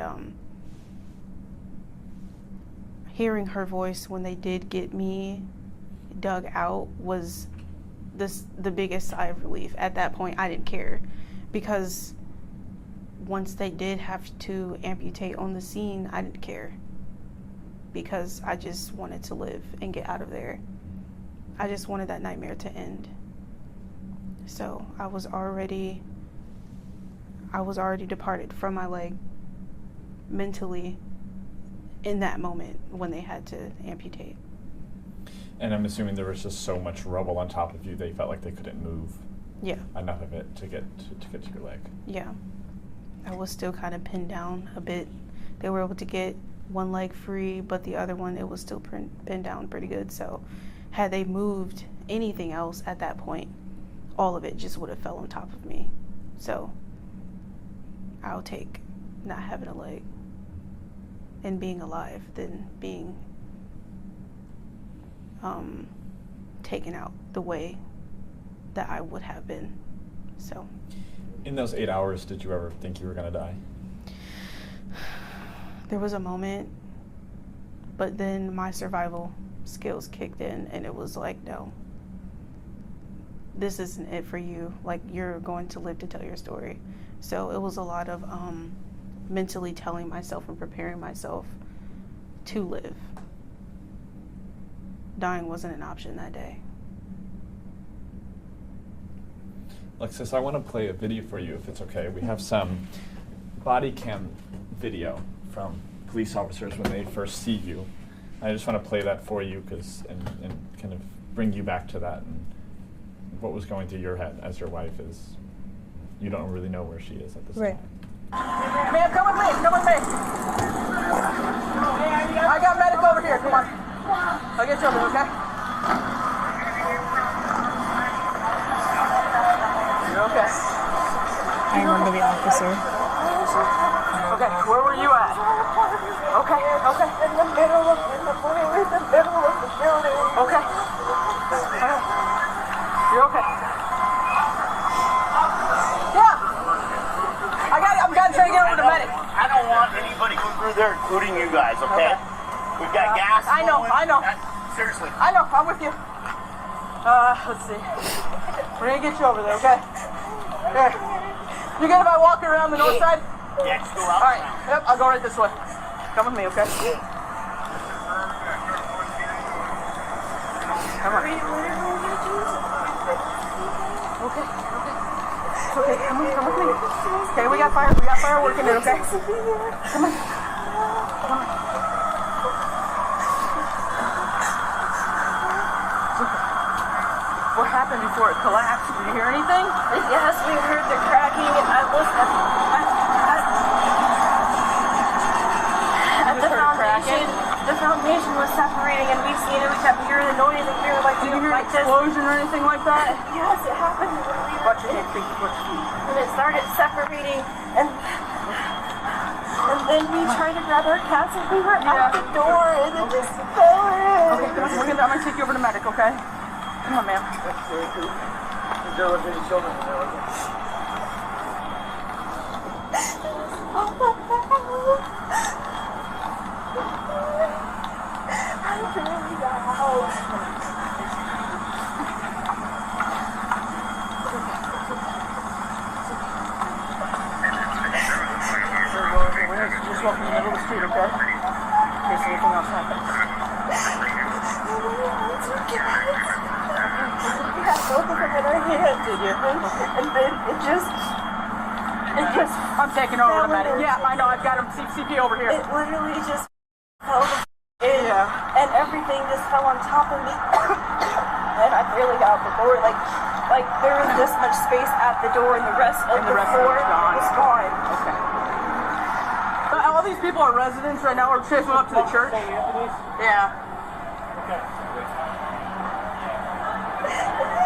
Speaker 16: hearing her voice when they did get me dug out was the biggest sigh of relief. At that point, I didn't care, because once they did have to amputate on the scene, I didn't care, because I just wanted to live and get out of there. I just wanted that nightmare to end. So I was already departed from my leg mentally in that moment when they had to amputate.
Speaker 19: And I'm assuming there was just so much rubble on top of you, they felt like they couldn't move enough of it to get to your leg.
Speaker 16: Yeah. I was still kind of pinned down a bit. They were able to get one leg free, but the other one, it was still pinned down pretty good. So had they moved anything else at that point, all of it just would have fell on top of me. So I'll take not having a leg and being alive than being taken out the way that I would have been. So
Speaker 19: in those 8 hours, did you ever think you were going to die?
Speaker 16: There was a moment, but then my survival skills kicked in, and it was like, no, this isn't it for you. Like, you're going to live to tell your story. So it was a lot of mentally telling myself and preparing myself to live. Dying wasn't an option that day.
Speaker 19: Alexis, I want to play a video for you, if it's okay. We have some body cam video from police officers when they first see you. I just want to play that for you, and kind of bring you back to that and what was going through your head as your wife is. You don't really know where she is at this time.
Speaker 5: Ma'am, come with me. Come with me. I got medic over here. Come on. I'll get you over there, okay? You're okay.
Speaker 18: I remember the officer.
Speaker 5: Okay, where were you at? Okay. In the middle of the building. Okay. You're okay. Yeah. I'm trying to get over to medic.
Speaker 8: I don't want anybody going through there, including you guys, okay? We've got gas.
Speaker 5: I know.
Speaker 8: Seriously.
Speaker 5: I know, I'm with you. Let's see. We're gonna get you over there, okay? Here. You good if I walk around the north side?
Speaker 8: Yeah, just go out.
Speaker 5: All right. Yep, I'll go right this way. Come with me, okay? Come on. Okay. Okay, come with me. Okay, we got fire working in, okay? Come on. What happened before it collapsed? Did you hear anything?
Speaker 23: Yes, we heard the cracking, and I was at the foundation. The foundation was separating, and we seen it. We kept hearing the noise, and we were like,
Speaker 5: did you hear an explosion or anything like that?
Speaker 23: Yes, it happened.
Speaker 5: Watch your feet.
Speaker 23: And it started separating, and then we tried to grab our cats, and we were out the door, and it just fell in.
Speaker 5: Okay, come on. I'm gonna take you over to medic, okay? Come on, ma'am. street, okay? In case anything else happens.
Speaker 23: We had both of them in our hands.
Speaker 5: Did you?
Speaker 23: And then it just
Speaker 5: I'm taking over the medic. Yeah, I know. I've got him CP over here.
Speaker 23: It literally just fell in, and everything just fell on top of me. And I barely got out the door. Like there was this much space at the door, and the rest of the floor was gone.
Speaker 5: Okay. All these people are residents right now. We're chasing them up to the church. Yeah. Okay.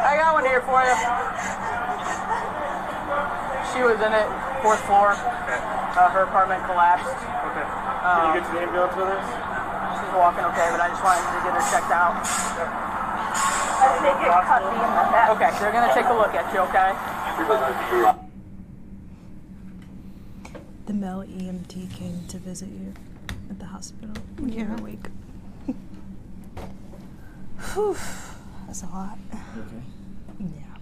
Speaker 5: I got one here for you. She was in it, 4th floor. Her apartment collapsed.
Speaker 8: Okay. Can you get to the ambulance with us?
Speaker 5: She's walking okay, but I just wanted to get her checked out.
Speaker 23: I think it cut me in the neck.
Speaker 5: Okay, they're gonna take a look at you, okay?
Speaker 18: The male EMT came to visit you at the hospital when you were awake. Whew, that's a lot.
Speaker 19: Okay.
Speaker 18: Yeah.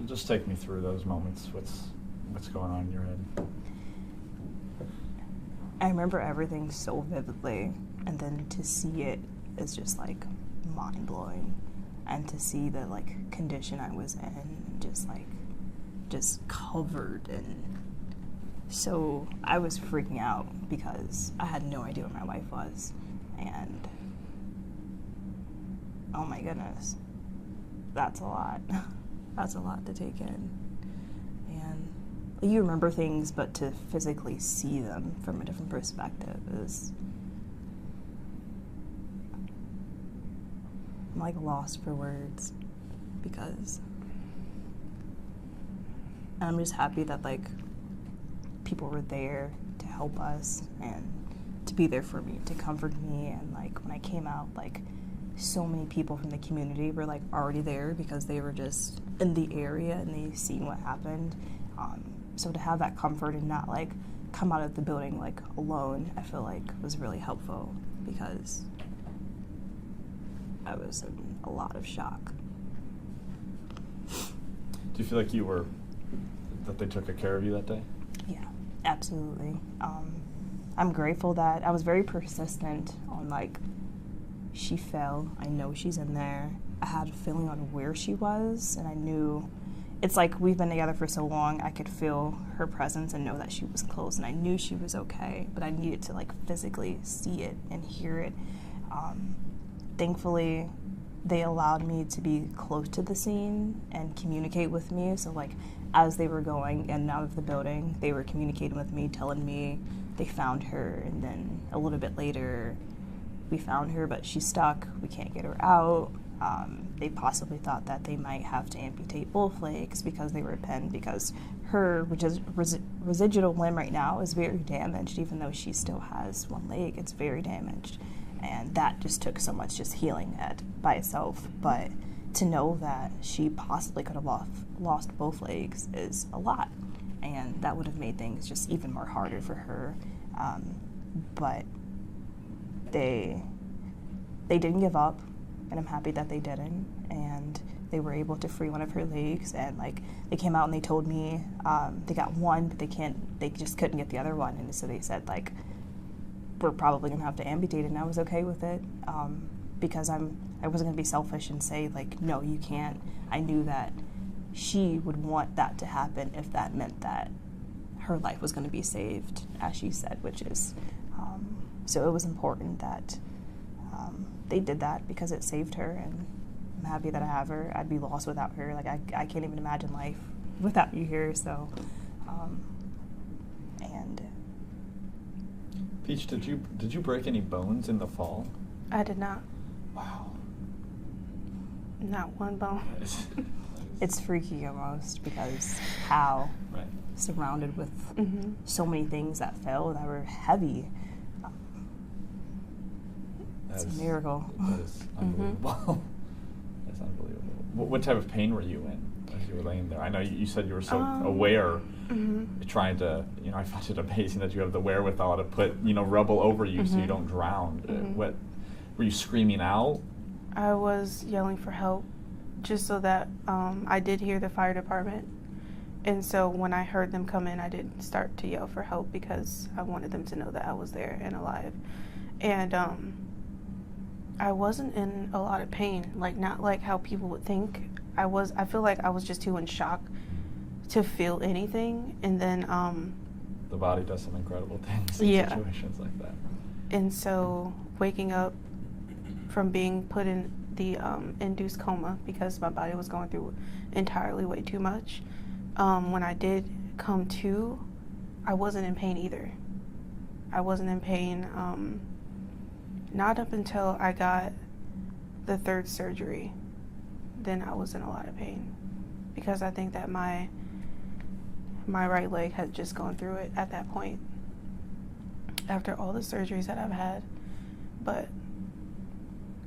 Speaker 19: Just take me through those moments. What's going on in your head?
Speaker 18: I remember everything so vividly, and then to see it is just like mind blowing, and to see the like condition I was in, just covered in. So I was freaking out because I had no idea where my wife was, and oh my goodness, that's a lot. That's a lot to take in. And you remember things, but to physically see them from a different perspective is... I'm like lost for words, because I'm just happy that like people were there to help us and to be there for me, to comfort me. And like when I came out, like so many people from the community were like already there because they were just in the area and they seen what happened. So to have that comfort and not like come out of the building like alone, I feel like was really helpful, because I was in a lot of shock.
Speaker 19: Do you feel like that they took care of you that day?
Speaker 18: Yeah, absolutely. I'm grateful that I was very persistent on like, she fell, I know she's in there. I had a feeling on where she was, and I knew, it's like we've been together for so long, I could feel her presence and know that she was close, and I knew she was okay, but I needed to like physically see it and hear it. Thankfully, they allowed me to be close to the scene and communicate with me. So like as they were going in and out of the building, they were communicating with me, telling me they found her, and then a little bit later, we found her, but she's stuck, we can't get her out. They possibly thought that they might have to amputate both legs because they were pinned, because her residual limb right now is very damaged. Even though she still has one leg, it's very damaged. And that just took so much just healing it by itself. But to know that she possibly could have lost both legs is a lot. And that would have made things just even more harder for her. But they didn't give up, and I'm happy that they didn't. And they were able to free one of her legs, and like they came out and they told me they got one, but they just couldn't get the other one. And so they said like, we're probably gonna have to amputate it, and I was okay with it, because I wasn't gonna be selfish and say like, no, you can't. I knew that she would want that to happen if that meant that her life was gonna be saved, as she said, which is, so it was important that they did that because it saved her, and I'm happy that I have her. I'd be lost without her. Like I can't even imagine life without you here, so, and
Speaker 19: Peach, did you break any bones in the fall?
Speaker 16: I did not.
Speaker 19: Wow.
Speaker 16: Not one bone.
Speaker 18: It's freaky almost, because how
Speaker 19: right.
Speaker 18: surrounded with so many things that fell that were heavy. It's a miracle.
Speaker 19: That is unbelievable. That's unbelievable. What type of pain were you in as you were laying there? I know you said you were so aware, trying to, I find it amazing that you have the wherewithal to put, rubble over you so you don't drown. What, were you screaming out?
Speaker 16: I was yelling for help, just so that I did hear the fire department, And so when I heard them come in, I did start to yell for help because I wanted them to know that I was there and alive. And I wasn't in a lot of pain, like not like how people would think. I feel like I was just too in shock to feel anything. And then
Speaker 19: the body does some incredible things in situations like that.
Speaker 16: And so waking up from being put in the induced coma because my body was going through entirely way too much. When I did come to, I wasn't in pain either. I wasn't in pain, not up until I got the third surgery. Then I was in a lot of pain because I think that my right leg had just gone through it at that point after all the surgeries that I've had. But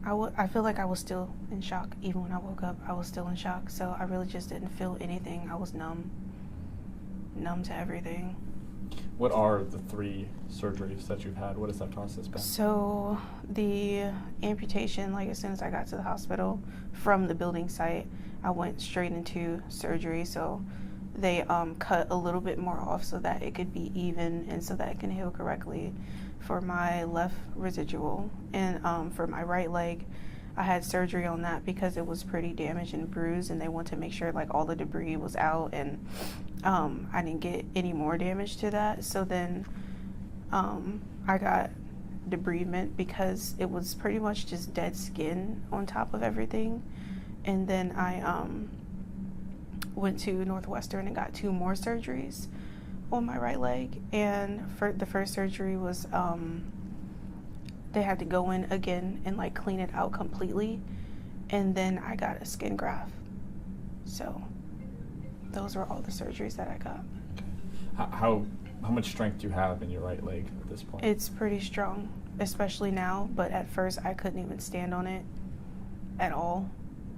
Speaker 16: I feel like I was still in shock. Even when I woke up, I was still in shock. So I really just didn't feel anything. I was numb to everything.
Speaker 19: What are the 3 surgeries that you've had? What has that process been?
Speaker 16: So the amputation, like as soon as I got to the hospital from the building site, I went straight into surgery. So they cut a little bit more off so that it could be even and so that it can heal correctly for my left residual. And for my right leg, I had surgery on that because it was pretty damaged and bruised, and they wanted to make sure like all the debris was out and I didn't get any more damage to that. So then I got debridement because it was pretty much just dead skin on top of everything. And then I went to Northwestern and got 2 more surgeries on my right leg. And for the first surgery was they had to go in again and like clean it out completely, and then I got a skin graft. So those were all the surgeries that I got.
Speaker 19: How much strength do you have in your right leg at this point?
Speaker 16: It's pretty strong, especially now, but at first I couldn't even stand on it at all.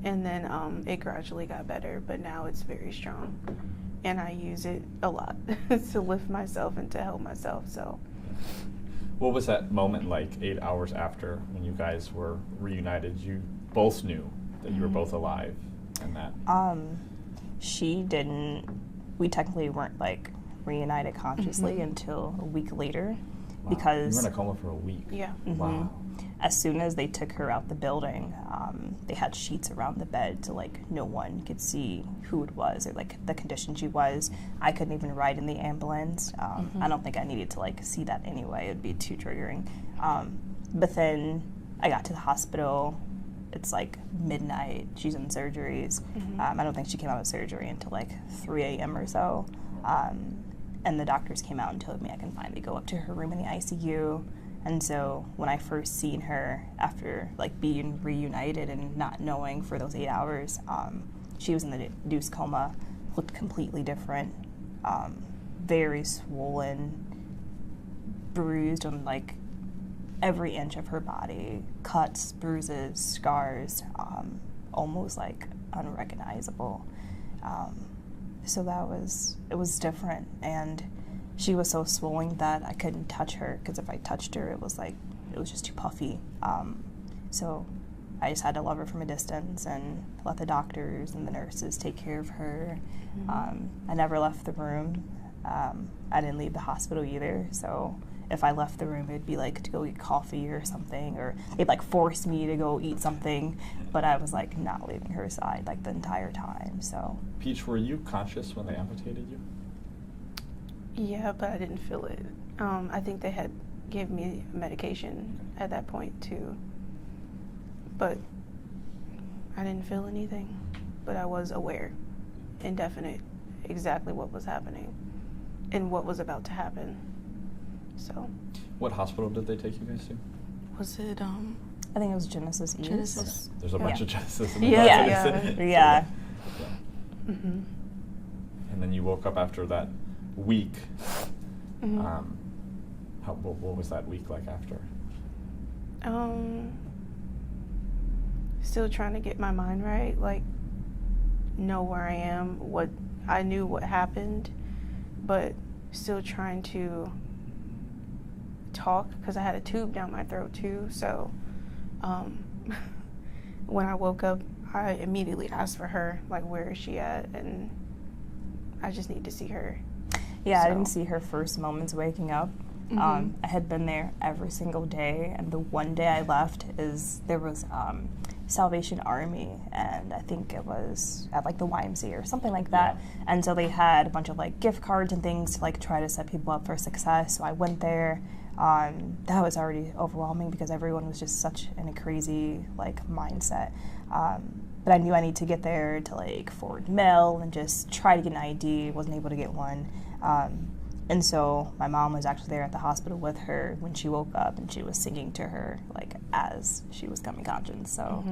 Speaker 16: And then it gradually got better, but now it's very strong. And I use it a lot to lift myself and to help myself. So,
Speaker 19: what was that moment like 8 hours after when you guys were reunited? You both knew that you were both alive and that.
Speaker 18: She didn't. We technically weren't like reunited consciously until a week later.
Speaker 19: Wow.
Speaker 18: Because
Speaker 19: you were in a coma for a week.
Speaker 16: Yeah.
Speaker 19: Wow.
Speaker 18: As soon as they took her out the building, they had sheets around the bed so like no one could see who it was or like the condition she was. I couldn't even ride in the ambulance. I don't think I needed to like see that anyway. It'd be too triggering. But then I got to the hospital. It's like midnight. She's in surgeries. I don't think she came out of surgery until like 3 a.m. or so. And the doctors came out and told me I can finally go up to her room in the ICU. And so when I first seen her after like being reunited and not knowing for those 8 hours, she was in the induced coma, looked completely different, very swollen, bruised on like every inch of her body, cuts, bruises, scars, almost like unrecognizable. So it was different, and she was so swollen that I couldn't touch her because if I touched her, it was just too puffy. So I just had to love her from a distance and let the doctors and the nurses take care of her. I never left the room. I didn't leave the hospital either. So if I left the room, it'd be like to go get coffee or something, or they'd like force me to go eat something. But I was like not leaving her side like the entire time. So.
Speaker 19: Peach, were you conscious when they amputated you?
Speaker 16: Yeah, but I didn't feel it. I think they had gave me medication at that point too. But I didn't feel anything. But I was aware and definite exactly what was happening and what was about to happen. So.
Speaker 19: What hospital did they take you guys to?
Speaker 16: Was it
Speaker 18: I think it was Genesis East.
Speaker 16: Genesis.
Speaker 19: There's a bunch of Genesis in the
Speaker 18: Yeah.
Speaker 16: Mm-hmm.
Speaker 19: And then you woke up after that week. What was that week like after?
Speaker 16: Still trying to get my mind right, like know where I am, what I knew what happened, but still trying to talk because I had a tube down my throat too. So when I woke up, I immediately asked for her, like, where is she at? And I just need to see her.
Speaker 18: Yeah,
Speaker 16: So.
Speaker 18: I didn't see her first moments waking up. I had been there every single day, and the one day I left there was Salvation Army, and I think it was at like the YMCA or something like that. And so they had a bunch of like gift cards and things to like try to set people up for success. So I went there. That was already overwhelming because everyone was just such in a crazy like mindset. But I knew I needed to get there to like forward mail and just try to get an ID. Wasn't able to get one. And so my mom was actually there at the hospital with her when she woke up, and she was singing to her like as she was coming conscious. So,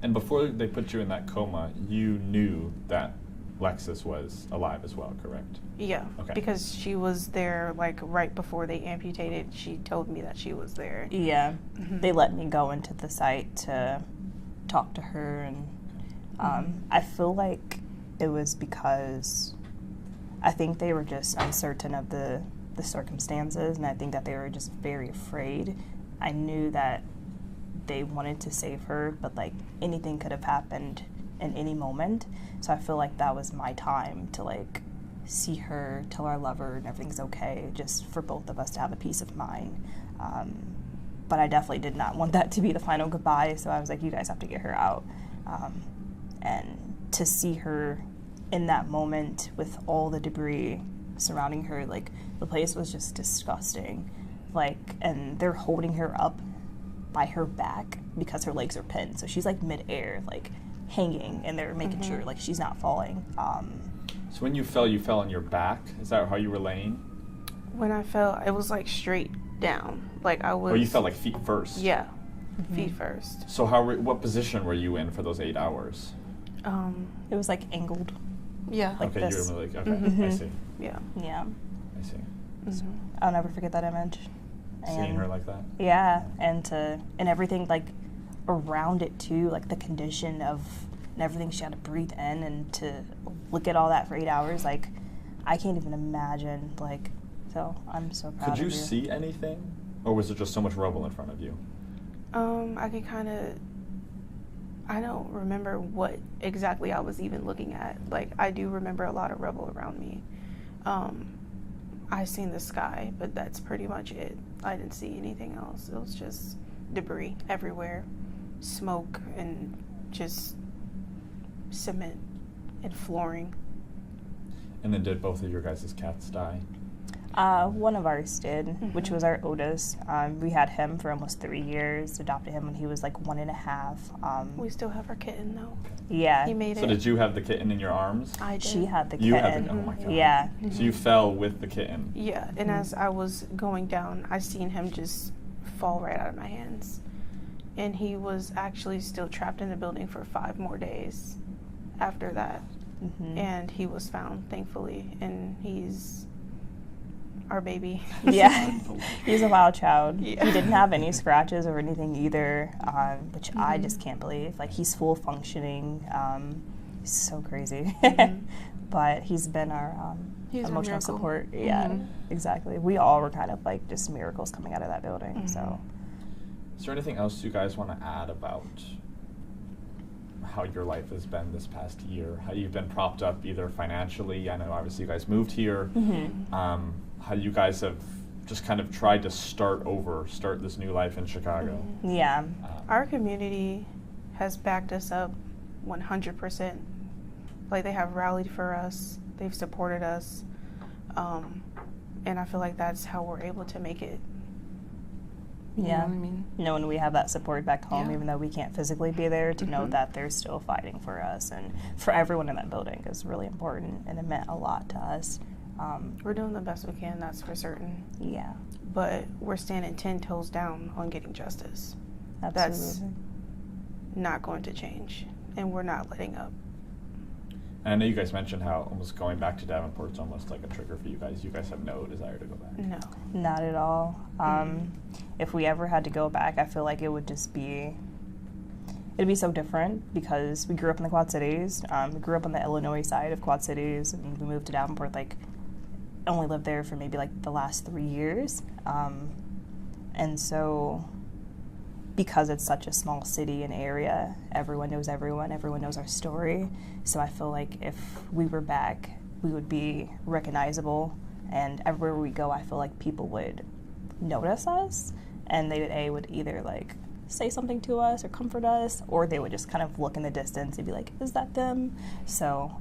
Speaker 19: And before they put you in that coma, you knew that Lexus was alive as well, correct?
Speaker 16: Yeah,
Speaker 19: Okay.
Speaker 16: because she was there like right before they amputated. She told me that she was there.
Speaker 18: Yeah, they let me go into the site to talk to her, and I feel like it was because I think they were just uncertain of the circumstances, and I think that they were just very afraid. I knew that they wanted to save her, but like anything could have happened in any moment. So I feel like that was my time to like see her, tell her I love her and everything's okay, just for both of us to have a peace of mind. But I definitely did not want that to be the final goodbye, so I was like, you guys have to get her out. And to see her in that moment with all the debris surrounding her, like the place was just disgusting. Like, and they're holding her up by her back because her legs are pinned, so she's like midair, like hanging, and they're making sure like she's not falling.
Speaker 19: So when you fell on your back? Is that how you were laying?
Speaker 16: When I fell, it was like straight down. Like I was.
Speaker 19: Or you fell like feet first?
Speaker 16: Yeah, feet first.
Speaker 19: So what position were you in for those 8 hours?
Speaker 18: It was like angled.
Speaker 16: Yeah.
Speaker 18: Like
Speaker 19: okay,
Speaker 18: this.
Speaker 19: you were like, okay, I see.
Speaker 16: Yeah.
Speaker 18: Yeah.
Speaker 19: I see.
Speaker 18: So I'll never forget that image.
Speaker 19: Seeing her like that?
Speaker 18: Yeah, and everything like around it too, like the condition of and everything she had to breathe in, and to look at all that for 8 hours, like I can't even imagine. Like, so I'm so proud of you.
Speaker 19: Could you see anything, or was there just so much rubble in front of you?
Speaker 16: I can kind of. I don't remember what exactly I was even looking at. Like, I do remember a lot of rubble around me. I seen the sky, but that's pretty much it. I didn't see anything else. It was just debris everywhere, smoke, and just cement and flooring.
Speaker 19: And then did both of your guys' cats die?
Speaker 18: One of ours did, which was our Otis. We had him for almost 3 years, adopted him when he was like 1.5.
Speaker 16: We still have our kitten though.
Speaker 18: Yeah.
Speaker 16: He made it.
Speaker 19: So did you have the kitten in your arms?
Speaker 16: I did.
Speaker 18: She had the kitten.
Speaker 19: You had the oh my god.
Speaker 18: Yeah.
Speaker 19: So you fell with the kitten?
Speaker 16: Yeah, and as I was going down, I seen him just fall right out of my hands. And he was actually still trapped in the building for 5 more days after that. And he was found, thankfully, and he's our baby.
Speaker 18: Yeah, he's a wild child.
Speaker 16: Yeah.
Speaker 18: He didn't have any scratches or anything either, which I just can't believe. Like, he's full functioning. He's so crazy. But he's been our emotional support. Yeah, exactly. We all were kind of like just miracles coming out of that building. So,
Speaker 19: is there anything else you guys want to add about how your life has been this past year? How you've been propped up either financially? I know obviously you guys moved here. How you guys have just kind of tried to start this new life in Chicago.
Speaker 18: Yeah.
Speaker 16: Our community has backed us up 100%. Like, they have rallied for us, they've supported us, and I feel like that's how we're able to make it. You know what I mean?
Speaker 18: Knowing we have that support back home, even though we can't physically be there, to know that they're still fighting for us and for everyone in that building is really important, and it meant a lot to us.
Speaker 16: We're doing the best we can, that's for certain.
Speaker 18: Yeah.
Speaker 16: But we're standing 10 toes down on getting justice.
Speaker 18: Absolutely.
Speaker 16: That's not going to change, and we're not letting up.
Speaker 19: And I know you guys mentioned how almost going back to Davenport is almost like a trigger for you guys. You guys have no desire to go back.
Speaker 16: No.
Speaker 18: Not at all. If we ever had to go back, I feel like it would just be, it'd be so different because we grew up in the Quad Cities. We grew up on the Illinois side of Quad Cities, and we moved to Davenport, like, only lived there for maybe like the last 3 years. And so, because it's such a small city and area, everyone knows our story. So I feel like if we were back, we would be recognizable, and everywhere we go, I feel like people would notice us, and they would either like say something to us or comfort us, or they would just kind of look in the distance and be like, is that them? So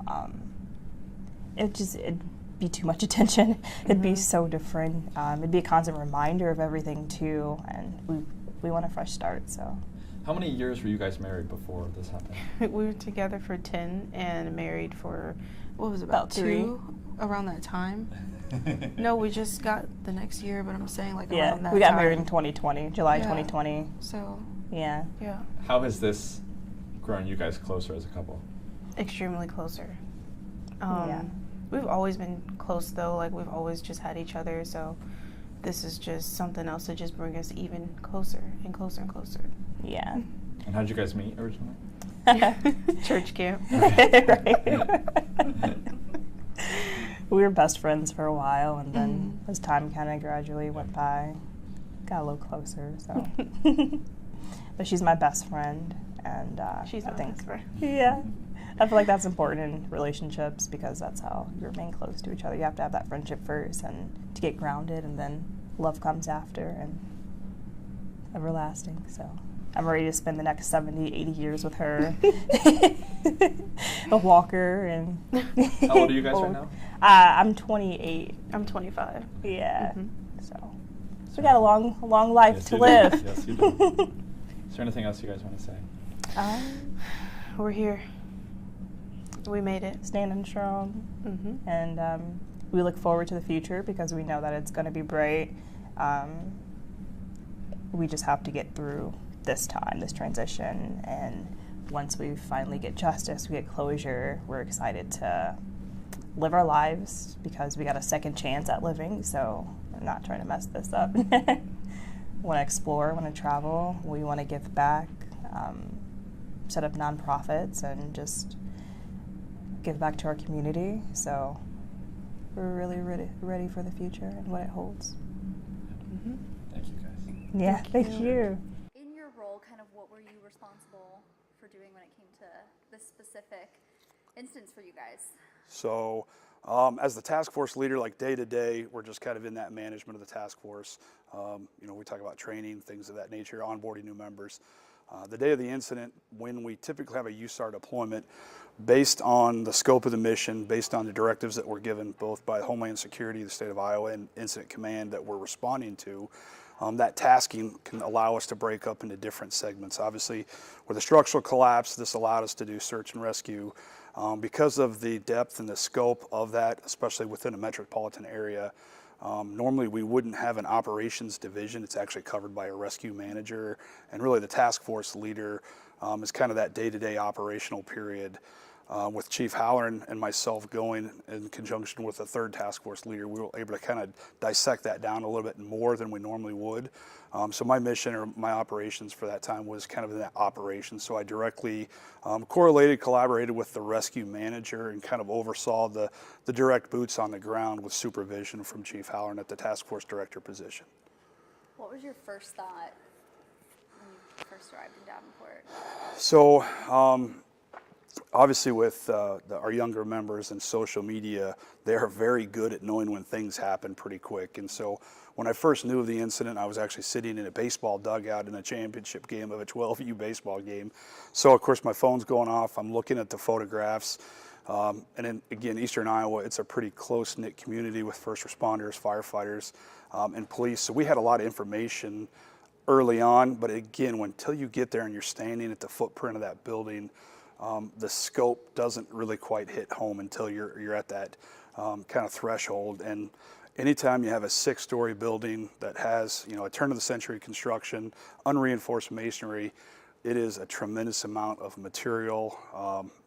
Speaker 18: it'd be too much attention. It'd be so different. It'd be a constant reminder of everything too, and we want a fresh start. So
Speaker 19: how many years were you guys married before this happened?
Speaker 16: We were together for 10 and married for, what was it,
Speaker 18: About
Speaker 16: 2 around that time? No, we just got the next year, but I'm saying like
Speaker 18: yeah,
Speaker 16: around that
Speaker 18: we got
Speaker 16: time.
Speaker 18: married in 2020, July
Speaker 16: Yeah.
Speaker 18: 2020.
Speaker 16: So
Speaker 18: yeah.
Speaker 19: How has this grown you guys closer as a couple?
Speaker 16: Extremely closer.
Speaker 18: Yeah.
Speaker 16: We've always been close though, like we've always just had each other, so this is just something else to just bring us even closer and closer and closer.
Speaker 18: Yeah.
Speaker 19: And how did you guys meet originally?
Speaker 16: Church camp.
Speaker 18: Right. We were best friends for a while, and then as time kind of gradually went by, got a little closer. So, but she's my best friend, and
Speaker 16: She's my best friend.
Speaker 18: Yeah, I feel like that's important in relationships because that's how you remain close to each other. You have to have that friendship first, and to get grounded, and then love comes after, and everlasting. So I'm ready to spend the next 70, 80 years with her. A walker and.
Speaker 19: How old are you guys right now?
Speaker 18: I'm 28.
Speaker 16: I'm 25.
Speaker 18: Yeah. So we got a long life
Speaker 19: Yes,
Speaker 18: to
Speaker 19: you
Speaker 18: live.
Speaker 19: do. Yes, you do. Is there anything else you guys want to say?
Speaker 16: We're here. We made it.
Speaker 18: Standing strong. And we look forward to the future because we know that it's going to be bright. We just have to get through this time, this transition, and once we finally get justice, we get closure, we're excited to live our lives because we got a second chance at living, so we're not trying to mess this up. Want to explore, want to travel, we want to give back, set up nonprofits, and just give back to our community. So we're really ready for the future and what it holds.
Speaker 19: Thank you guys.
Speaker 18: Yeah, thank you.
Speaker 12: In your role, kind of what were you responsible for doing when it came to this specific instance for you guys?
Speaker 11: So as the task force leader, like day to day, we're just kind of in that management of the task force. We talk about training, things of that nature, onboarding new members. The day of the incident, when we typically have a USAR deployment, based on the scope of the mission, based on the directives that were given both by Homeland Security, the state of Iowa, and Incident Command that we're responding to, that tasking can allow us to break up into different segments. Obviously, with the structural collapse, this allowed us to do search and rescue. Because of the depth and the scope of that, especially within a metropolitan area, normally we wouldn't have an operations division. It's actually covered by a rescue manager, and really the task force leader is kind of that day-to-day operational period. With Chief Halloran and myself going in conjunction with the third task force leader, we were able to kind of dissect that down a little bit more than we normally would. So my mission or my operations for that time was kind of in that operation. So I directly collaborated with the rescue manager and kind of oversaw the direct boots on the ground with supervision from Chief Halloran at the task force director position.
Speaker 12: What was your first thought when you first arrived in Davenport?
Speaker 11: So obviously with our younger members and social media, they are very good at knowing when things happen pretty quick. And so when I first knew of the incident, I was actually sitting in a baseball dugout in a championship game of a 12U baseball game. So of course my phone's going off, I'm looking at the photographs. And then again, Eastern Iowa, it's a pretty close-knit community with first responders, firefighters, and police. So we had a lot of information early on, but again, until you get there and you're standing at the footprint of that building, the scope doesn't really quite hit home until you're at that kind of threshold. And anytime you have a 6-story building that has, a turn-of-the-century construction, unreinforced masonry, it is a tremendous amount of material.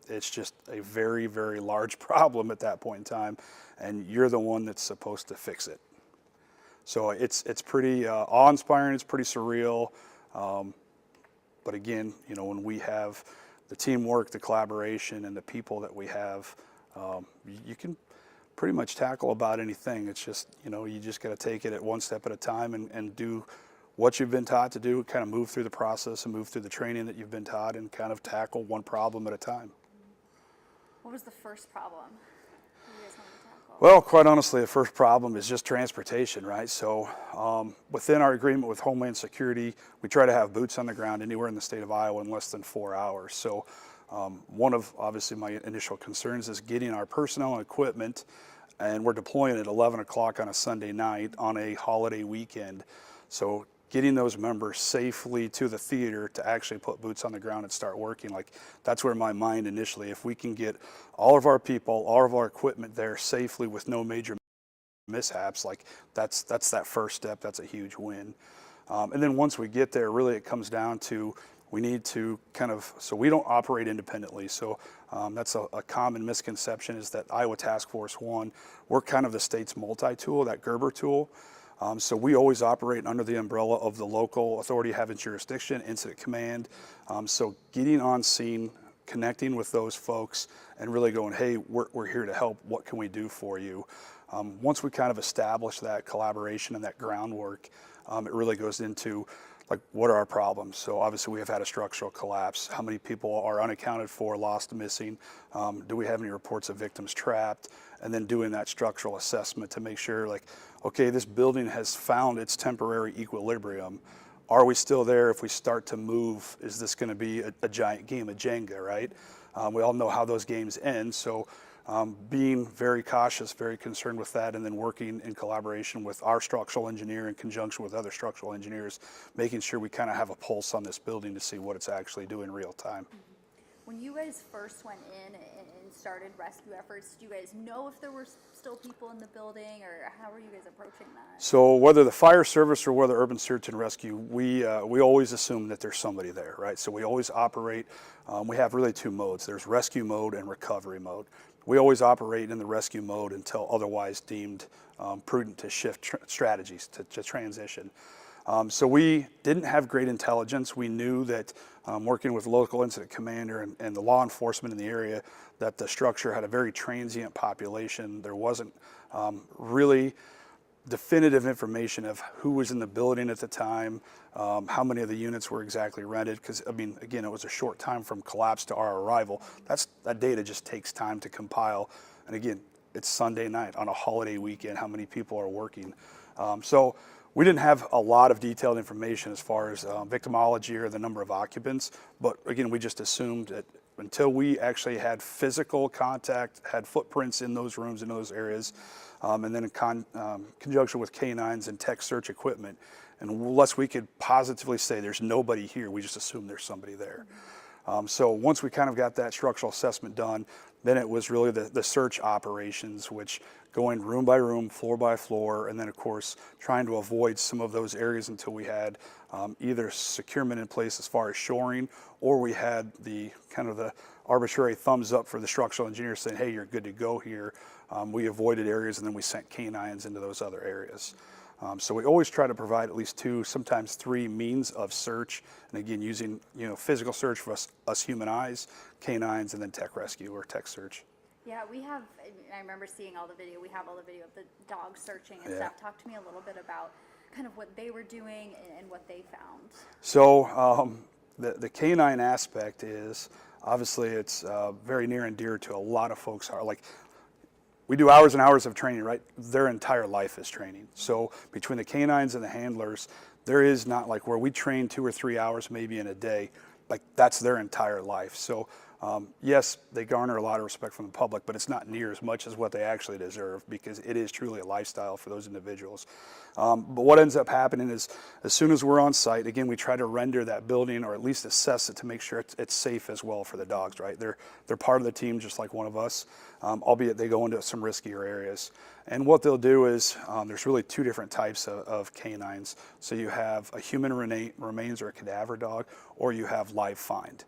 Speaker 11: It's just a very, very large problem at that point in time, and you're the one that's supposed to fix it. So it's pretty awe-inspiring, it's pretty surreal. But again, when we have the teamwork, the collaboration, and the people that we have, you can pretty much tackle about anything. It's just, you just got to take it at one step at a time and do what you've been taught to do, kind of move through the process and move through the training that you've been taught and kind of tackle one problem at a time.
Speaker 12: What was the first problem you guys had
Speaker 11: Well, quite honestly, the first problem is just transportation, right? So within our agreement with Homeland Security, we try to have boots on the ground anywhere in the state of Iowa in less than 4 hours. So one of obviously my initial concerns is getting our personnel and equipment, and we're deploying at 11 o'clock on a Sunday night on a holiday weekend. So getting those members safely to the theater to actually put boots on the ground and start working, like that's where my mind initially, if we can get all of our people, all of our equipment there safely with no major mishaps, like that's that first step. That's a huge win. And then once we get there, really it comes down to we need to kind of, so we don't operate independently. So that's a common misconception is that Iowa Task Force 1, we're kind of the state's multi-tool, that Gerber tool. So we always operate under the umbrella of the local authority having jurisdiction, incident command. So getting on scene, connecting with those folks and really going, hey, we're here to help. What can we do for you? Once we kind of establish that collaboration and that groundwork, it really goes into like, what are our problems? So obviously we have had a structural collapse. How many people are unaccounted for, lost, missing? Do we have any reports of victims trapped? And then doing that structural assessment to make sure like, okay, this building has found its temporary equilibrium. Are we still there? If we start to move, is this going to be a giant game of Jenga, right? We all know how those games end. So being very cautious, very concerned with that, and then working in collaboration with our structural engineer in conjunction with other structural engineers, making sure we kind of have a pulse on this building to see what it's actually doing in real time.
Speaker 12: When you guys first went in and started rescue efforts, do you guys know if there were still people in the building, or how were you guys approaching that?
Speaker 11: So whether the fire service or whether urban search and rescue, we always assume that there's somebody there, right? So we always operate, we have really two modes. There's rescue mode and recovery mode. We always operate in the rescue mode until otherwise deemed prudent to shift strategies to transition. So we didn't have great intelligence. We knew that working with local incident commander and the law enforcement in the area, that the structure had a very transient population. There wasn't really definitive information of who was in the building at the time, how many of the units were exactly rented, because I mean, again, it was a short time from collapse to our arrival. That data just takes time to compile. And again, it's Sunday night on a holiday weekend, how many people are working. So we didn't have a lot of detailed information as far as victimology or the number of occupants, but again, we just assumed that until we actually had physical contact, had footprints in those rooms, in those areas, and then in conjunction with canines and tech search equipment, and unless we could positively say there's nobody here, we just assume there's somebody there. So once we kind of got that structural assessment done, then it was really the search operations, which going room by room, floor by floor, and then of course trying to avoid some of those areas until we had either securement in place as far as shoring, or we had the kind of the arbitrary thumbs up for the structural engineer saying, hey, you're good to go here. We avoided areas and then we sent canines into those other areas. So we always try to provide at least 2, sometimes 3 means of search, and again using physical search for us human eyes, canines, and then tech rescue or tech search.
Speaker 12: Yeah, I remember seeing all the video. We have all the video of the dogs searching and stuff. Talk to me a little bit about kind of what they were doing and what they found.
Speaker 11: So the canine aspect is, obviously it's very near and dear to a lot of folks. We do hours and hours of training, right? Their entire life is training. So between the canines and the handlers, there is not like where we train 2 or 3 hours maybe in a day, like that's their entire life. So yes, they garner a lot of respect from the public, but it's not near as much as what they actually deserve, because it is truly a lifestyle for those individuals. But what ends up happening is, as soon as we're on site, again, we try to render that building or at least assess it to make sure it's safe as well for the dogs, right? They're part of the team just like one of us, albeit they go into some riskier areas. And what they'll do is, there's really 2 different types of canines. So you have a human remains or a cadaver dog, or you have live find.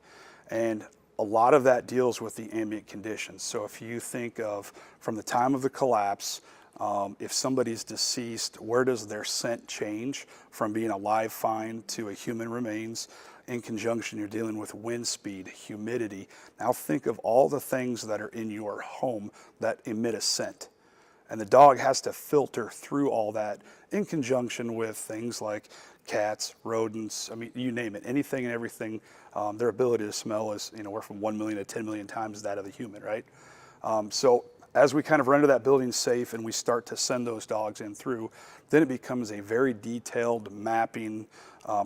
Speaker 11: And a lot of that deals with the ambient conditions. So if you think of from the time of the collapse, if somebody's deceased, where does their scent change from being a live find to a human remains? In conjunction, you're dealing with wind speed, humidity. Now think of all the things that are in your home that emit a scent. And the dog has to filter through all that in conjunction with things like cats, rodents, I mean, you name it, anything and everything. Their ability to smell is anywhere from 1 million to 10 million times that of the human, right? So as we kind of render that building safe and we start to send those dogs in through, then it becomes a very detailed mapping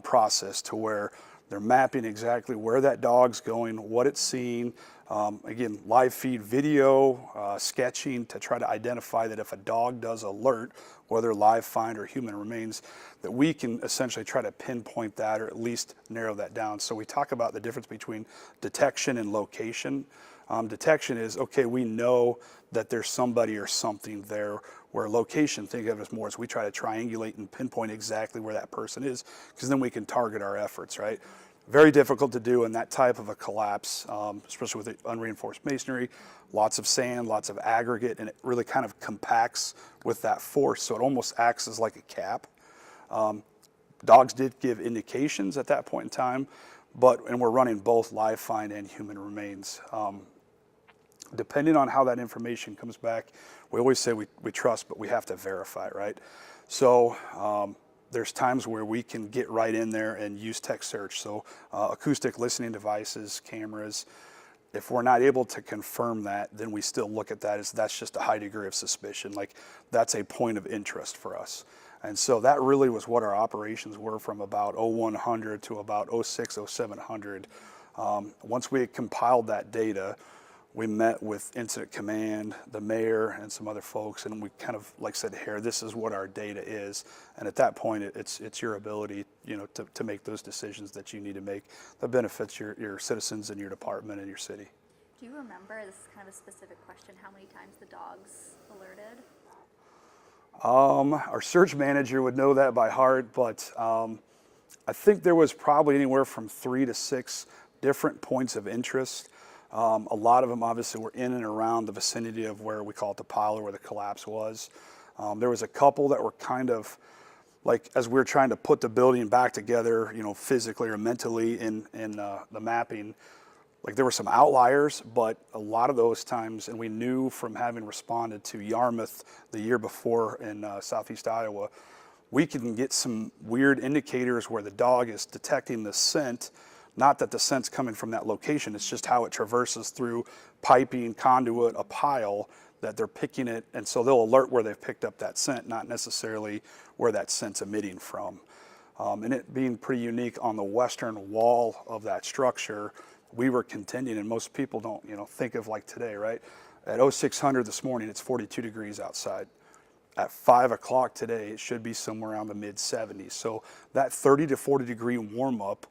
Speaker 11: process to where they're mapping exactly where that dog's going, what it's seeing. Again, live feed video, sketching to try to identify that if a dog does alert, whether live find or human remains, that we can essentially try to pinpoint that or at least narrow that down. So we talk about the difference between detection and location. Detection is, okay, we know that there's somebody or something there, where location, think of it as more as we try to triangulate and pinpoint exactly where that person is, because then we can target our efforts, right? Very difficult to do in that type of a collapse, especially with the unreinforced masonry, lots of sand, lots of aggregate, and it really kind of compacts with that force, so it almost acts as like a cap. Dogs did give indications at that point in time, and we're running both live find and human remains. Depending on how that information comes back, we always say we trust, but we have to verify, right? So there's times where we can get right in there and use text search. So acoustic listening devices, cameras. If we're not able to confirm that, then we still look at that as that's just a high degree of suspicion. Like that's a point of interest for us. And so that really was what our operations were from about 0100 to about 06, 0700. Once we had compiled that data, we met with Incident Command, the mayor, and some other folks, and we kind of like said, here, this is what our data is. And at that point, it's your ability, to make those decisions that you need to make that benefits your citizens and your department and your city.
Speaker 12: Do you remember, this is kind of a specific question, how many times the dogs alerted?
Speaker 11: Our search manager would know that by heart, but I think there was probably anywhere from 3 to 6 different points of interest. A lot of them obviously were in and around the vicinity of where we call it the pile or where the collapse was. There was a couple that were kind of like, as we were trying to put the building back together, physically or mentally in the mapping, like there were some outliers, but a lot of those times, and we knew from having responded to Yarmouth the year before in southeast Iowa, we can get some weird indicators where the dog is detecting the scent. Not that the scent's coming from that location, it's just how it traverses through piping, conduit, a pile, that they're picking it, and so they'll alert where they've picked up that scent, not necessarily where that scent's emitting from. And it being pretty unique on the western wall of that structure, we were contending, and most people don't, think of like today, right? At 0600 this morning, it's 42 degrees outside. At 5 o'clock today, it should be somewhere around the mid 70s. So that 30 to 40 degree warm up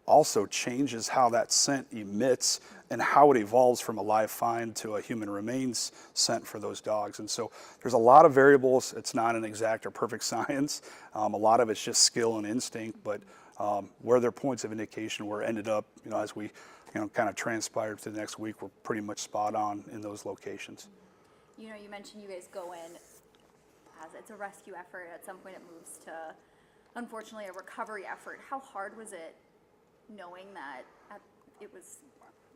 Speaker 11: also changes how that scent emits and how it evolves from a live find to a human remains scent for those dogs. And so there's a lot of variables. It's not an exact or perfect science. A lot of it's just skill and instinct, but where their points of indication were ended up, as we kind of transpired through the next week, we're pretty much spot on in those locations.
Speaker 12: You mentioned you guys go in as it's a rescue effort. At some point it moves to, unfortunately, a recovery effort. How hard was it knowing that it was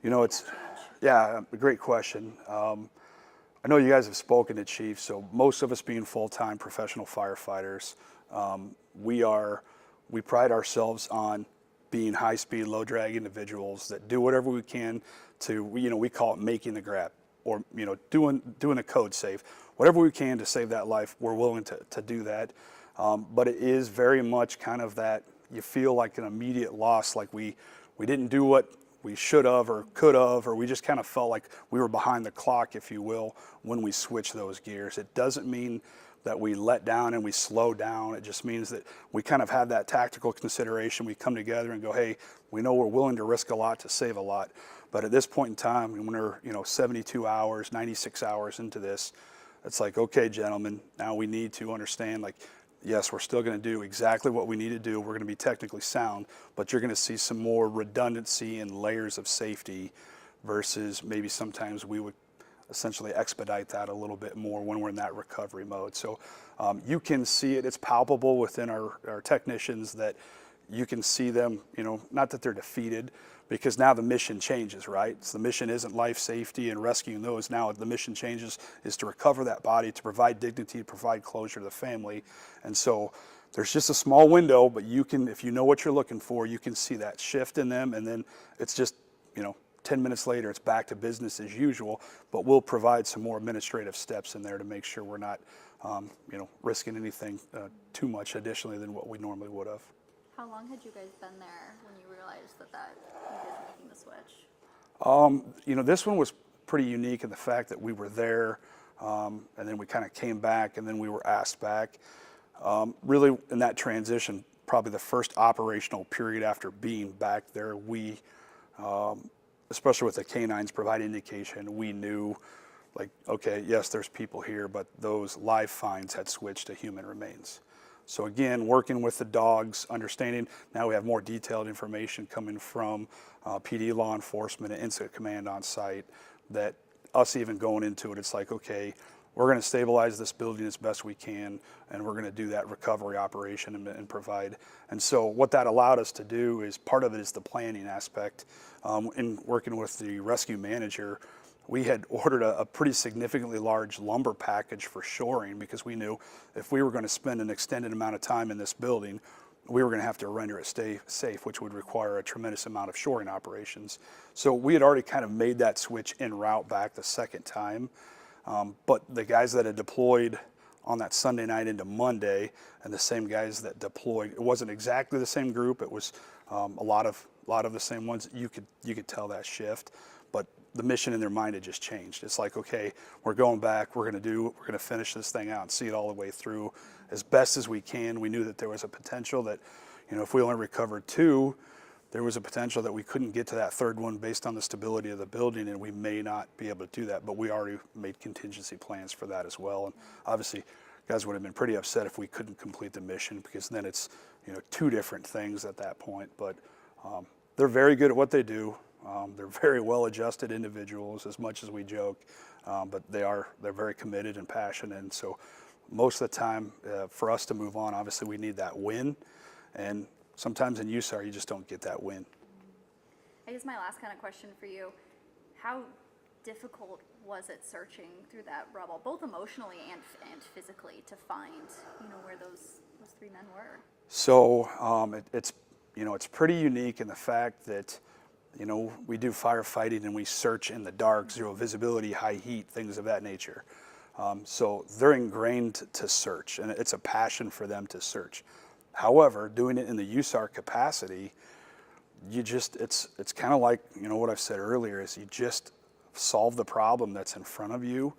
Speaker 12: a great question. I know you guys have spoken to chiefs, so most of us being full-time professional firefighters, we pride ourselves on being high-speed, low-drag individuals that do whatever we can to, we call it making the grab, or doing a code save. Whatever we can to save that life, we're willing to do that. But it is very much kind of that, you feel like an immediate loss, like we didn't do what we should have or could have, or we just kind of felt like we were behind the clock, if you will, when we switch those gears. It doesn't mean that we let down and we slow down. It just means that we kind of have that tactical consideration. We come together and go, hey, we know we're willing to risk a lot to save a lot. But at this point in time, when we're 72 hours, 96 hours into this, it's like, okay, gentlemen, now we need to understand, like, yes, we're still going to do exactly what we need to do. We're going to be technically sound, but you're going to see some more redundancy and layers of safety versus maybe sometimes we would essentially expedite that a little bit more when we're in that recovery mode. So you can see it. It's palpable within our technicians that you can see them, not that they're defeated, because now the mission changes, right? So the mission isn't life safety and rescuing those. Now the mission changes is to recover that body, to provide dignity, to provide closure to the family. And so there's just a small window, but you can, if you know what you're looking for, you can see that shift in them. And then it's just, 10 minutes later, it's back to business as usual, but we'll provide some more administrative steps in there to make sure we're not, risking anything too much additionally than what we normally would have.
Speaker 9: How long had you guys been there when you realized that you guys were making the switch?
Speaker 12: This one was pretty unique in the fact that we were there, and then we kind of came back, and then we were asked back. Really, in that transition, probably the first operational period after being back there, we, especially with the canines, provide indication. We knew, like, okay, yes, there's people here, but those live finds had switched to human remains. So again, working with the dogs, understanding, now we have more detailed information coming from PD law enforcement and incident command on site, that us even going into it, it's like, okay, we're going to stabilize this building as best we can, and we're going to do that recovery operation and provide. And so what that allowed us to do is, part of it is the planning aspect. In working with the rescue manager, we had ordered a pretty significantly large lumber package for shoring, because we knew if we were going to spend an extended amount of time in this building, we were going to have to render it safe, which would require a tremendous amount of shoring operations. So we had already kind of made that switch en route back the second time. But the guys that had deployed on that Sunday night into Monday, and the same guys that deployed, it wasn't exactly the same group. It was a lot of the same ones. You could tell that shift, but the mission in their mind had just changed. It's like, okay, we're going back. We're going to finish this thing out and see it all the way through as best as we can. We knew that there was a potential that, if we only recovered 2, there was a potential that we couldn't get to that third one based on the stability of the building, and we may not be able to do that, but we already made contingency plans for that as well. And obviously, guys would have been pretty upset if we couldn't complete the mission, because then it's, 2 different things at that point. But they're very good at what they do. They're very well-adjusted individuals, as much as we joke, but they're very committed and passionate. And so most of the time, for us to move on, obviously we need that win, and sometimes in USAR you just don't get that win.
Speaker 9: I guess my last kind of question for you, how difficult was it searching through that rubble, both emotionally and physically, to find, where those 3 men were?
Speaker 12: So it's pretty unique in the fact that, we do firefighting and we search in the dark, zero visibility, high heat, things of that nature. So they're ingrained to search, and it's a passion for them to search. However, doing it in the USAR capacity, it's kind of like, what I've said earlier, is you just solve the problem that's in front of you.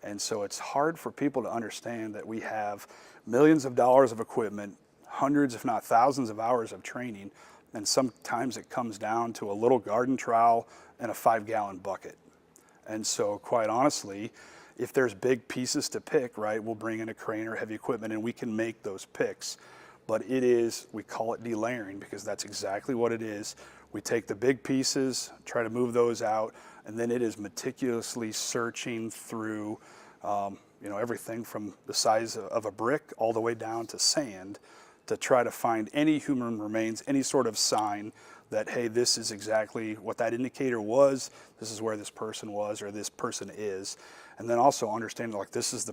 Speaker 12: And so it's hard for people to understand that we have millions of dollars of equipment, hundreds if not thousands of hours of training, and sometimes it comes down to a little garden trowel and a 5-gallon bucket. And so quite honestly, if there's big pieces to pick, right, we'll bring in a crane or heavy equipment and we can make those picks. But we call it delayering, because that's exactly what it is. We take the big pieces, try to move those out, and then it is meticulously searching through, everything from the size of a brick all the way down to sand, to try to find any human remains, any sort of sign that, hey, this is exactly what that indicator was, this is where this person was, or this person is. And then also understanding, like, this is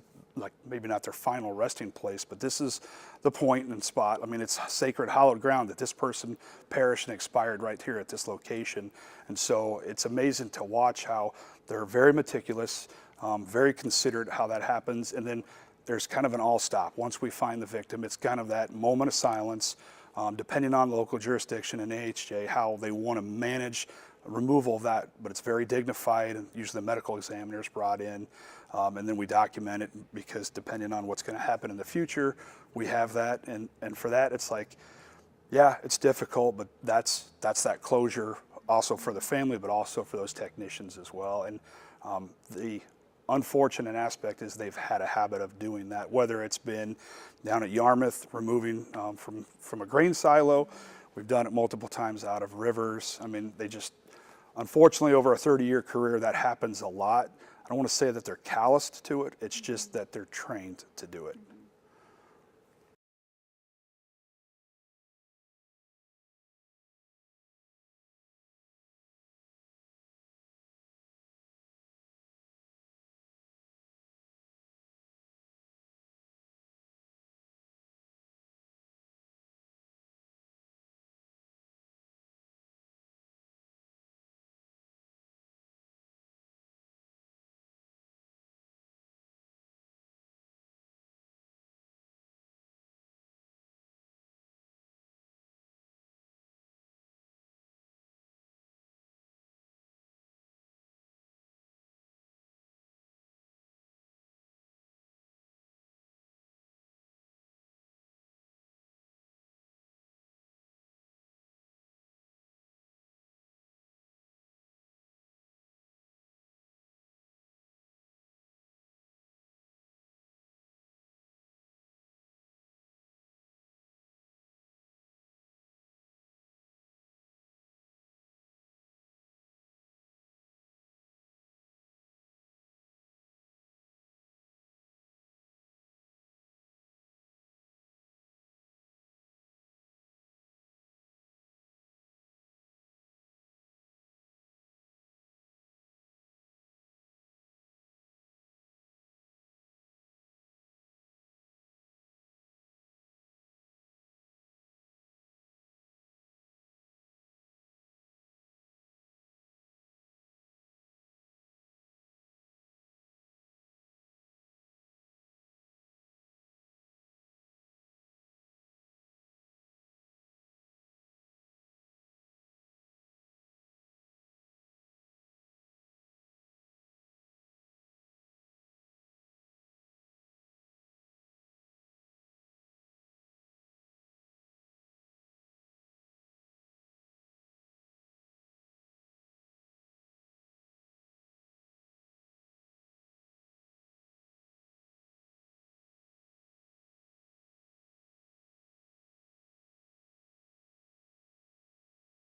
Speaker 12: maybe not their final resting place, but this is the point and spot. I mean, it's sacred, hallowed ground that this person perished and expired right here at this location. And so it's amazing to watch how they're very meticulous, very considerate how that happens. And then there's kind of an all-stop. Once we find the victim, it's kind of that moment of silence, depending on the local jurisdiction and AHJ, how they want to manage removal of that, but it's very dignified, and usually the medical examiner is brought in, and then we document it, because depending on what's going to happen in the future, we have that. And for that, it's like, yeah, it's difficult, but that's that closure also for the family, but also for those technicians as well. And the unfortunate aspect is they've had a habit of doing that, whether it's been down at Yarmouth, removing from a grain silo. We've done it multiple times out of rivers. I mean, unfortunately, over a 30-year career, that happens a lot. I don't want to say that they're calloused to it. It's just that they're trained to do it.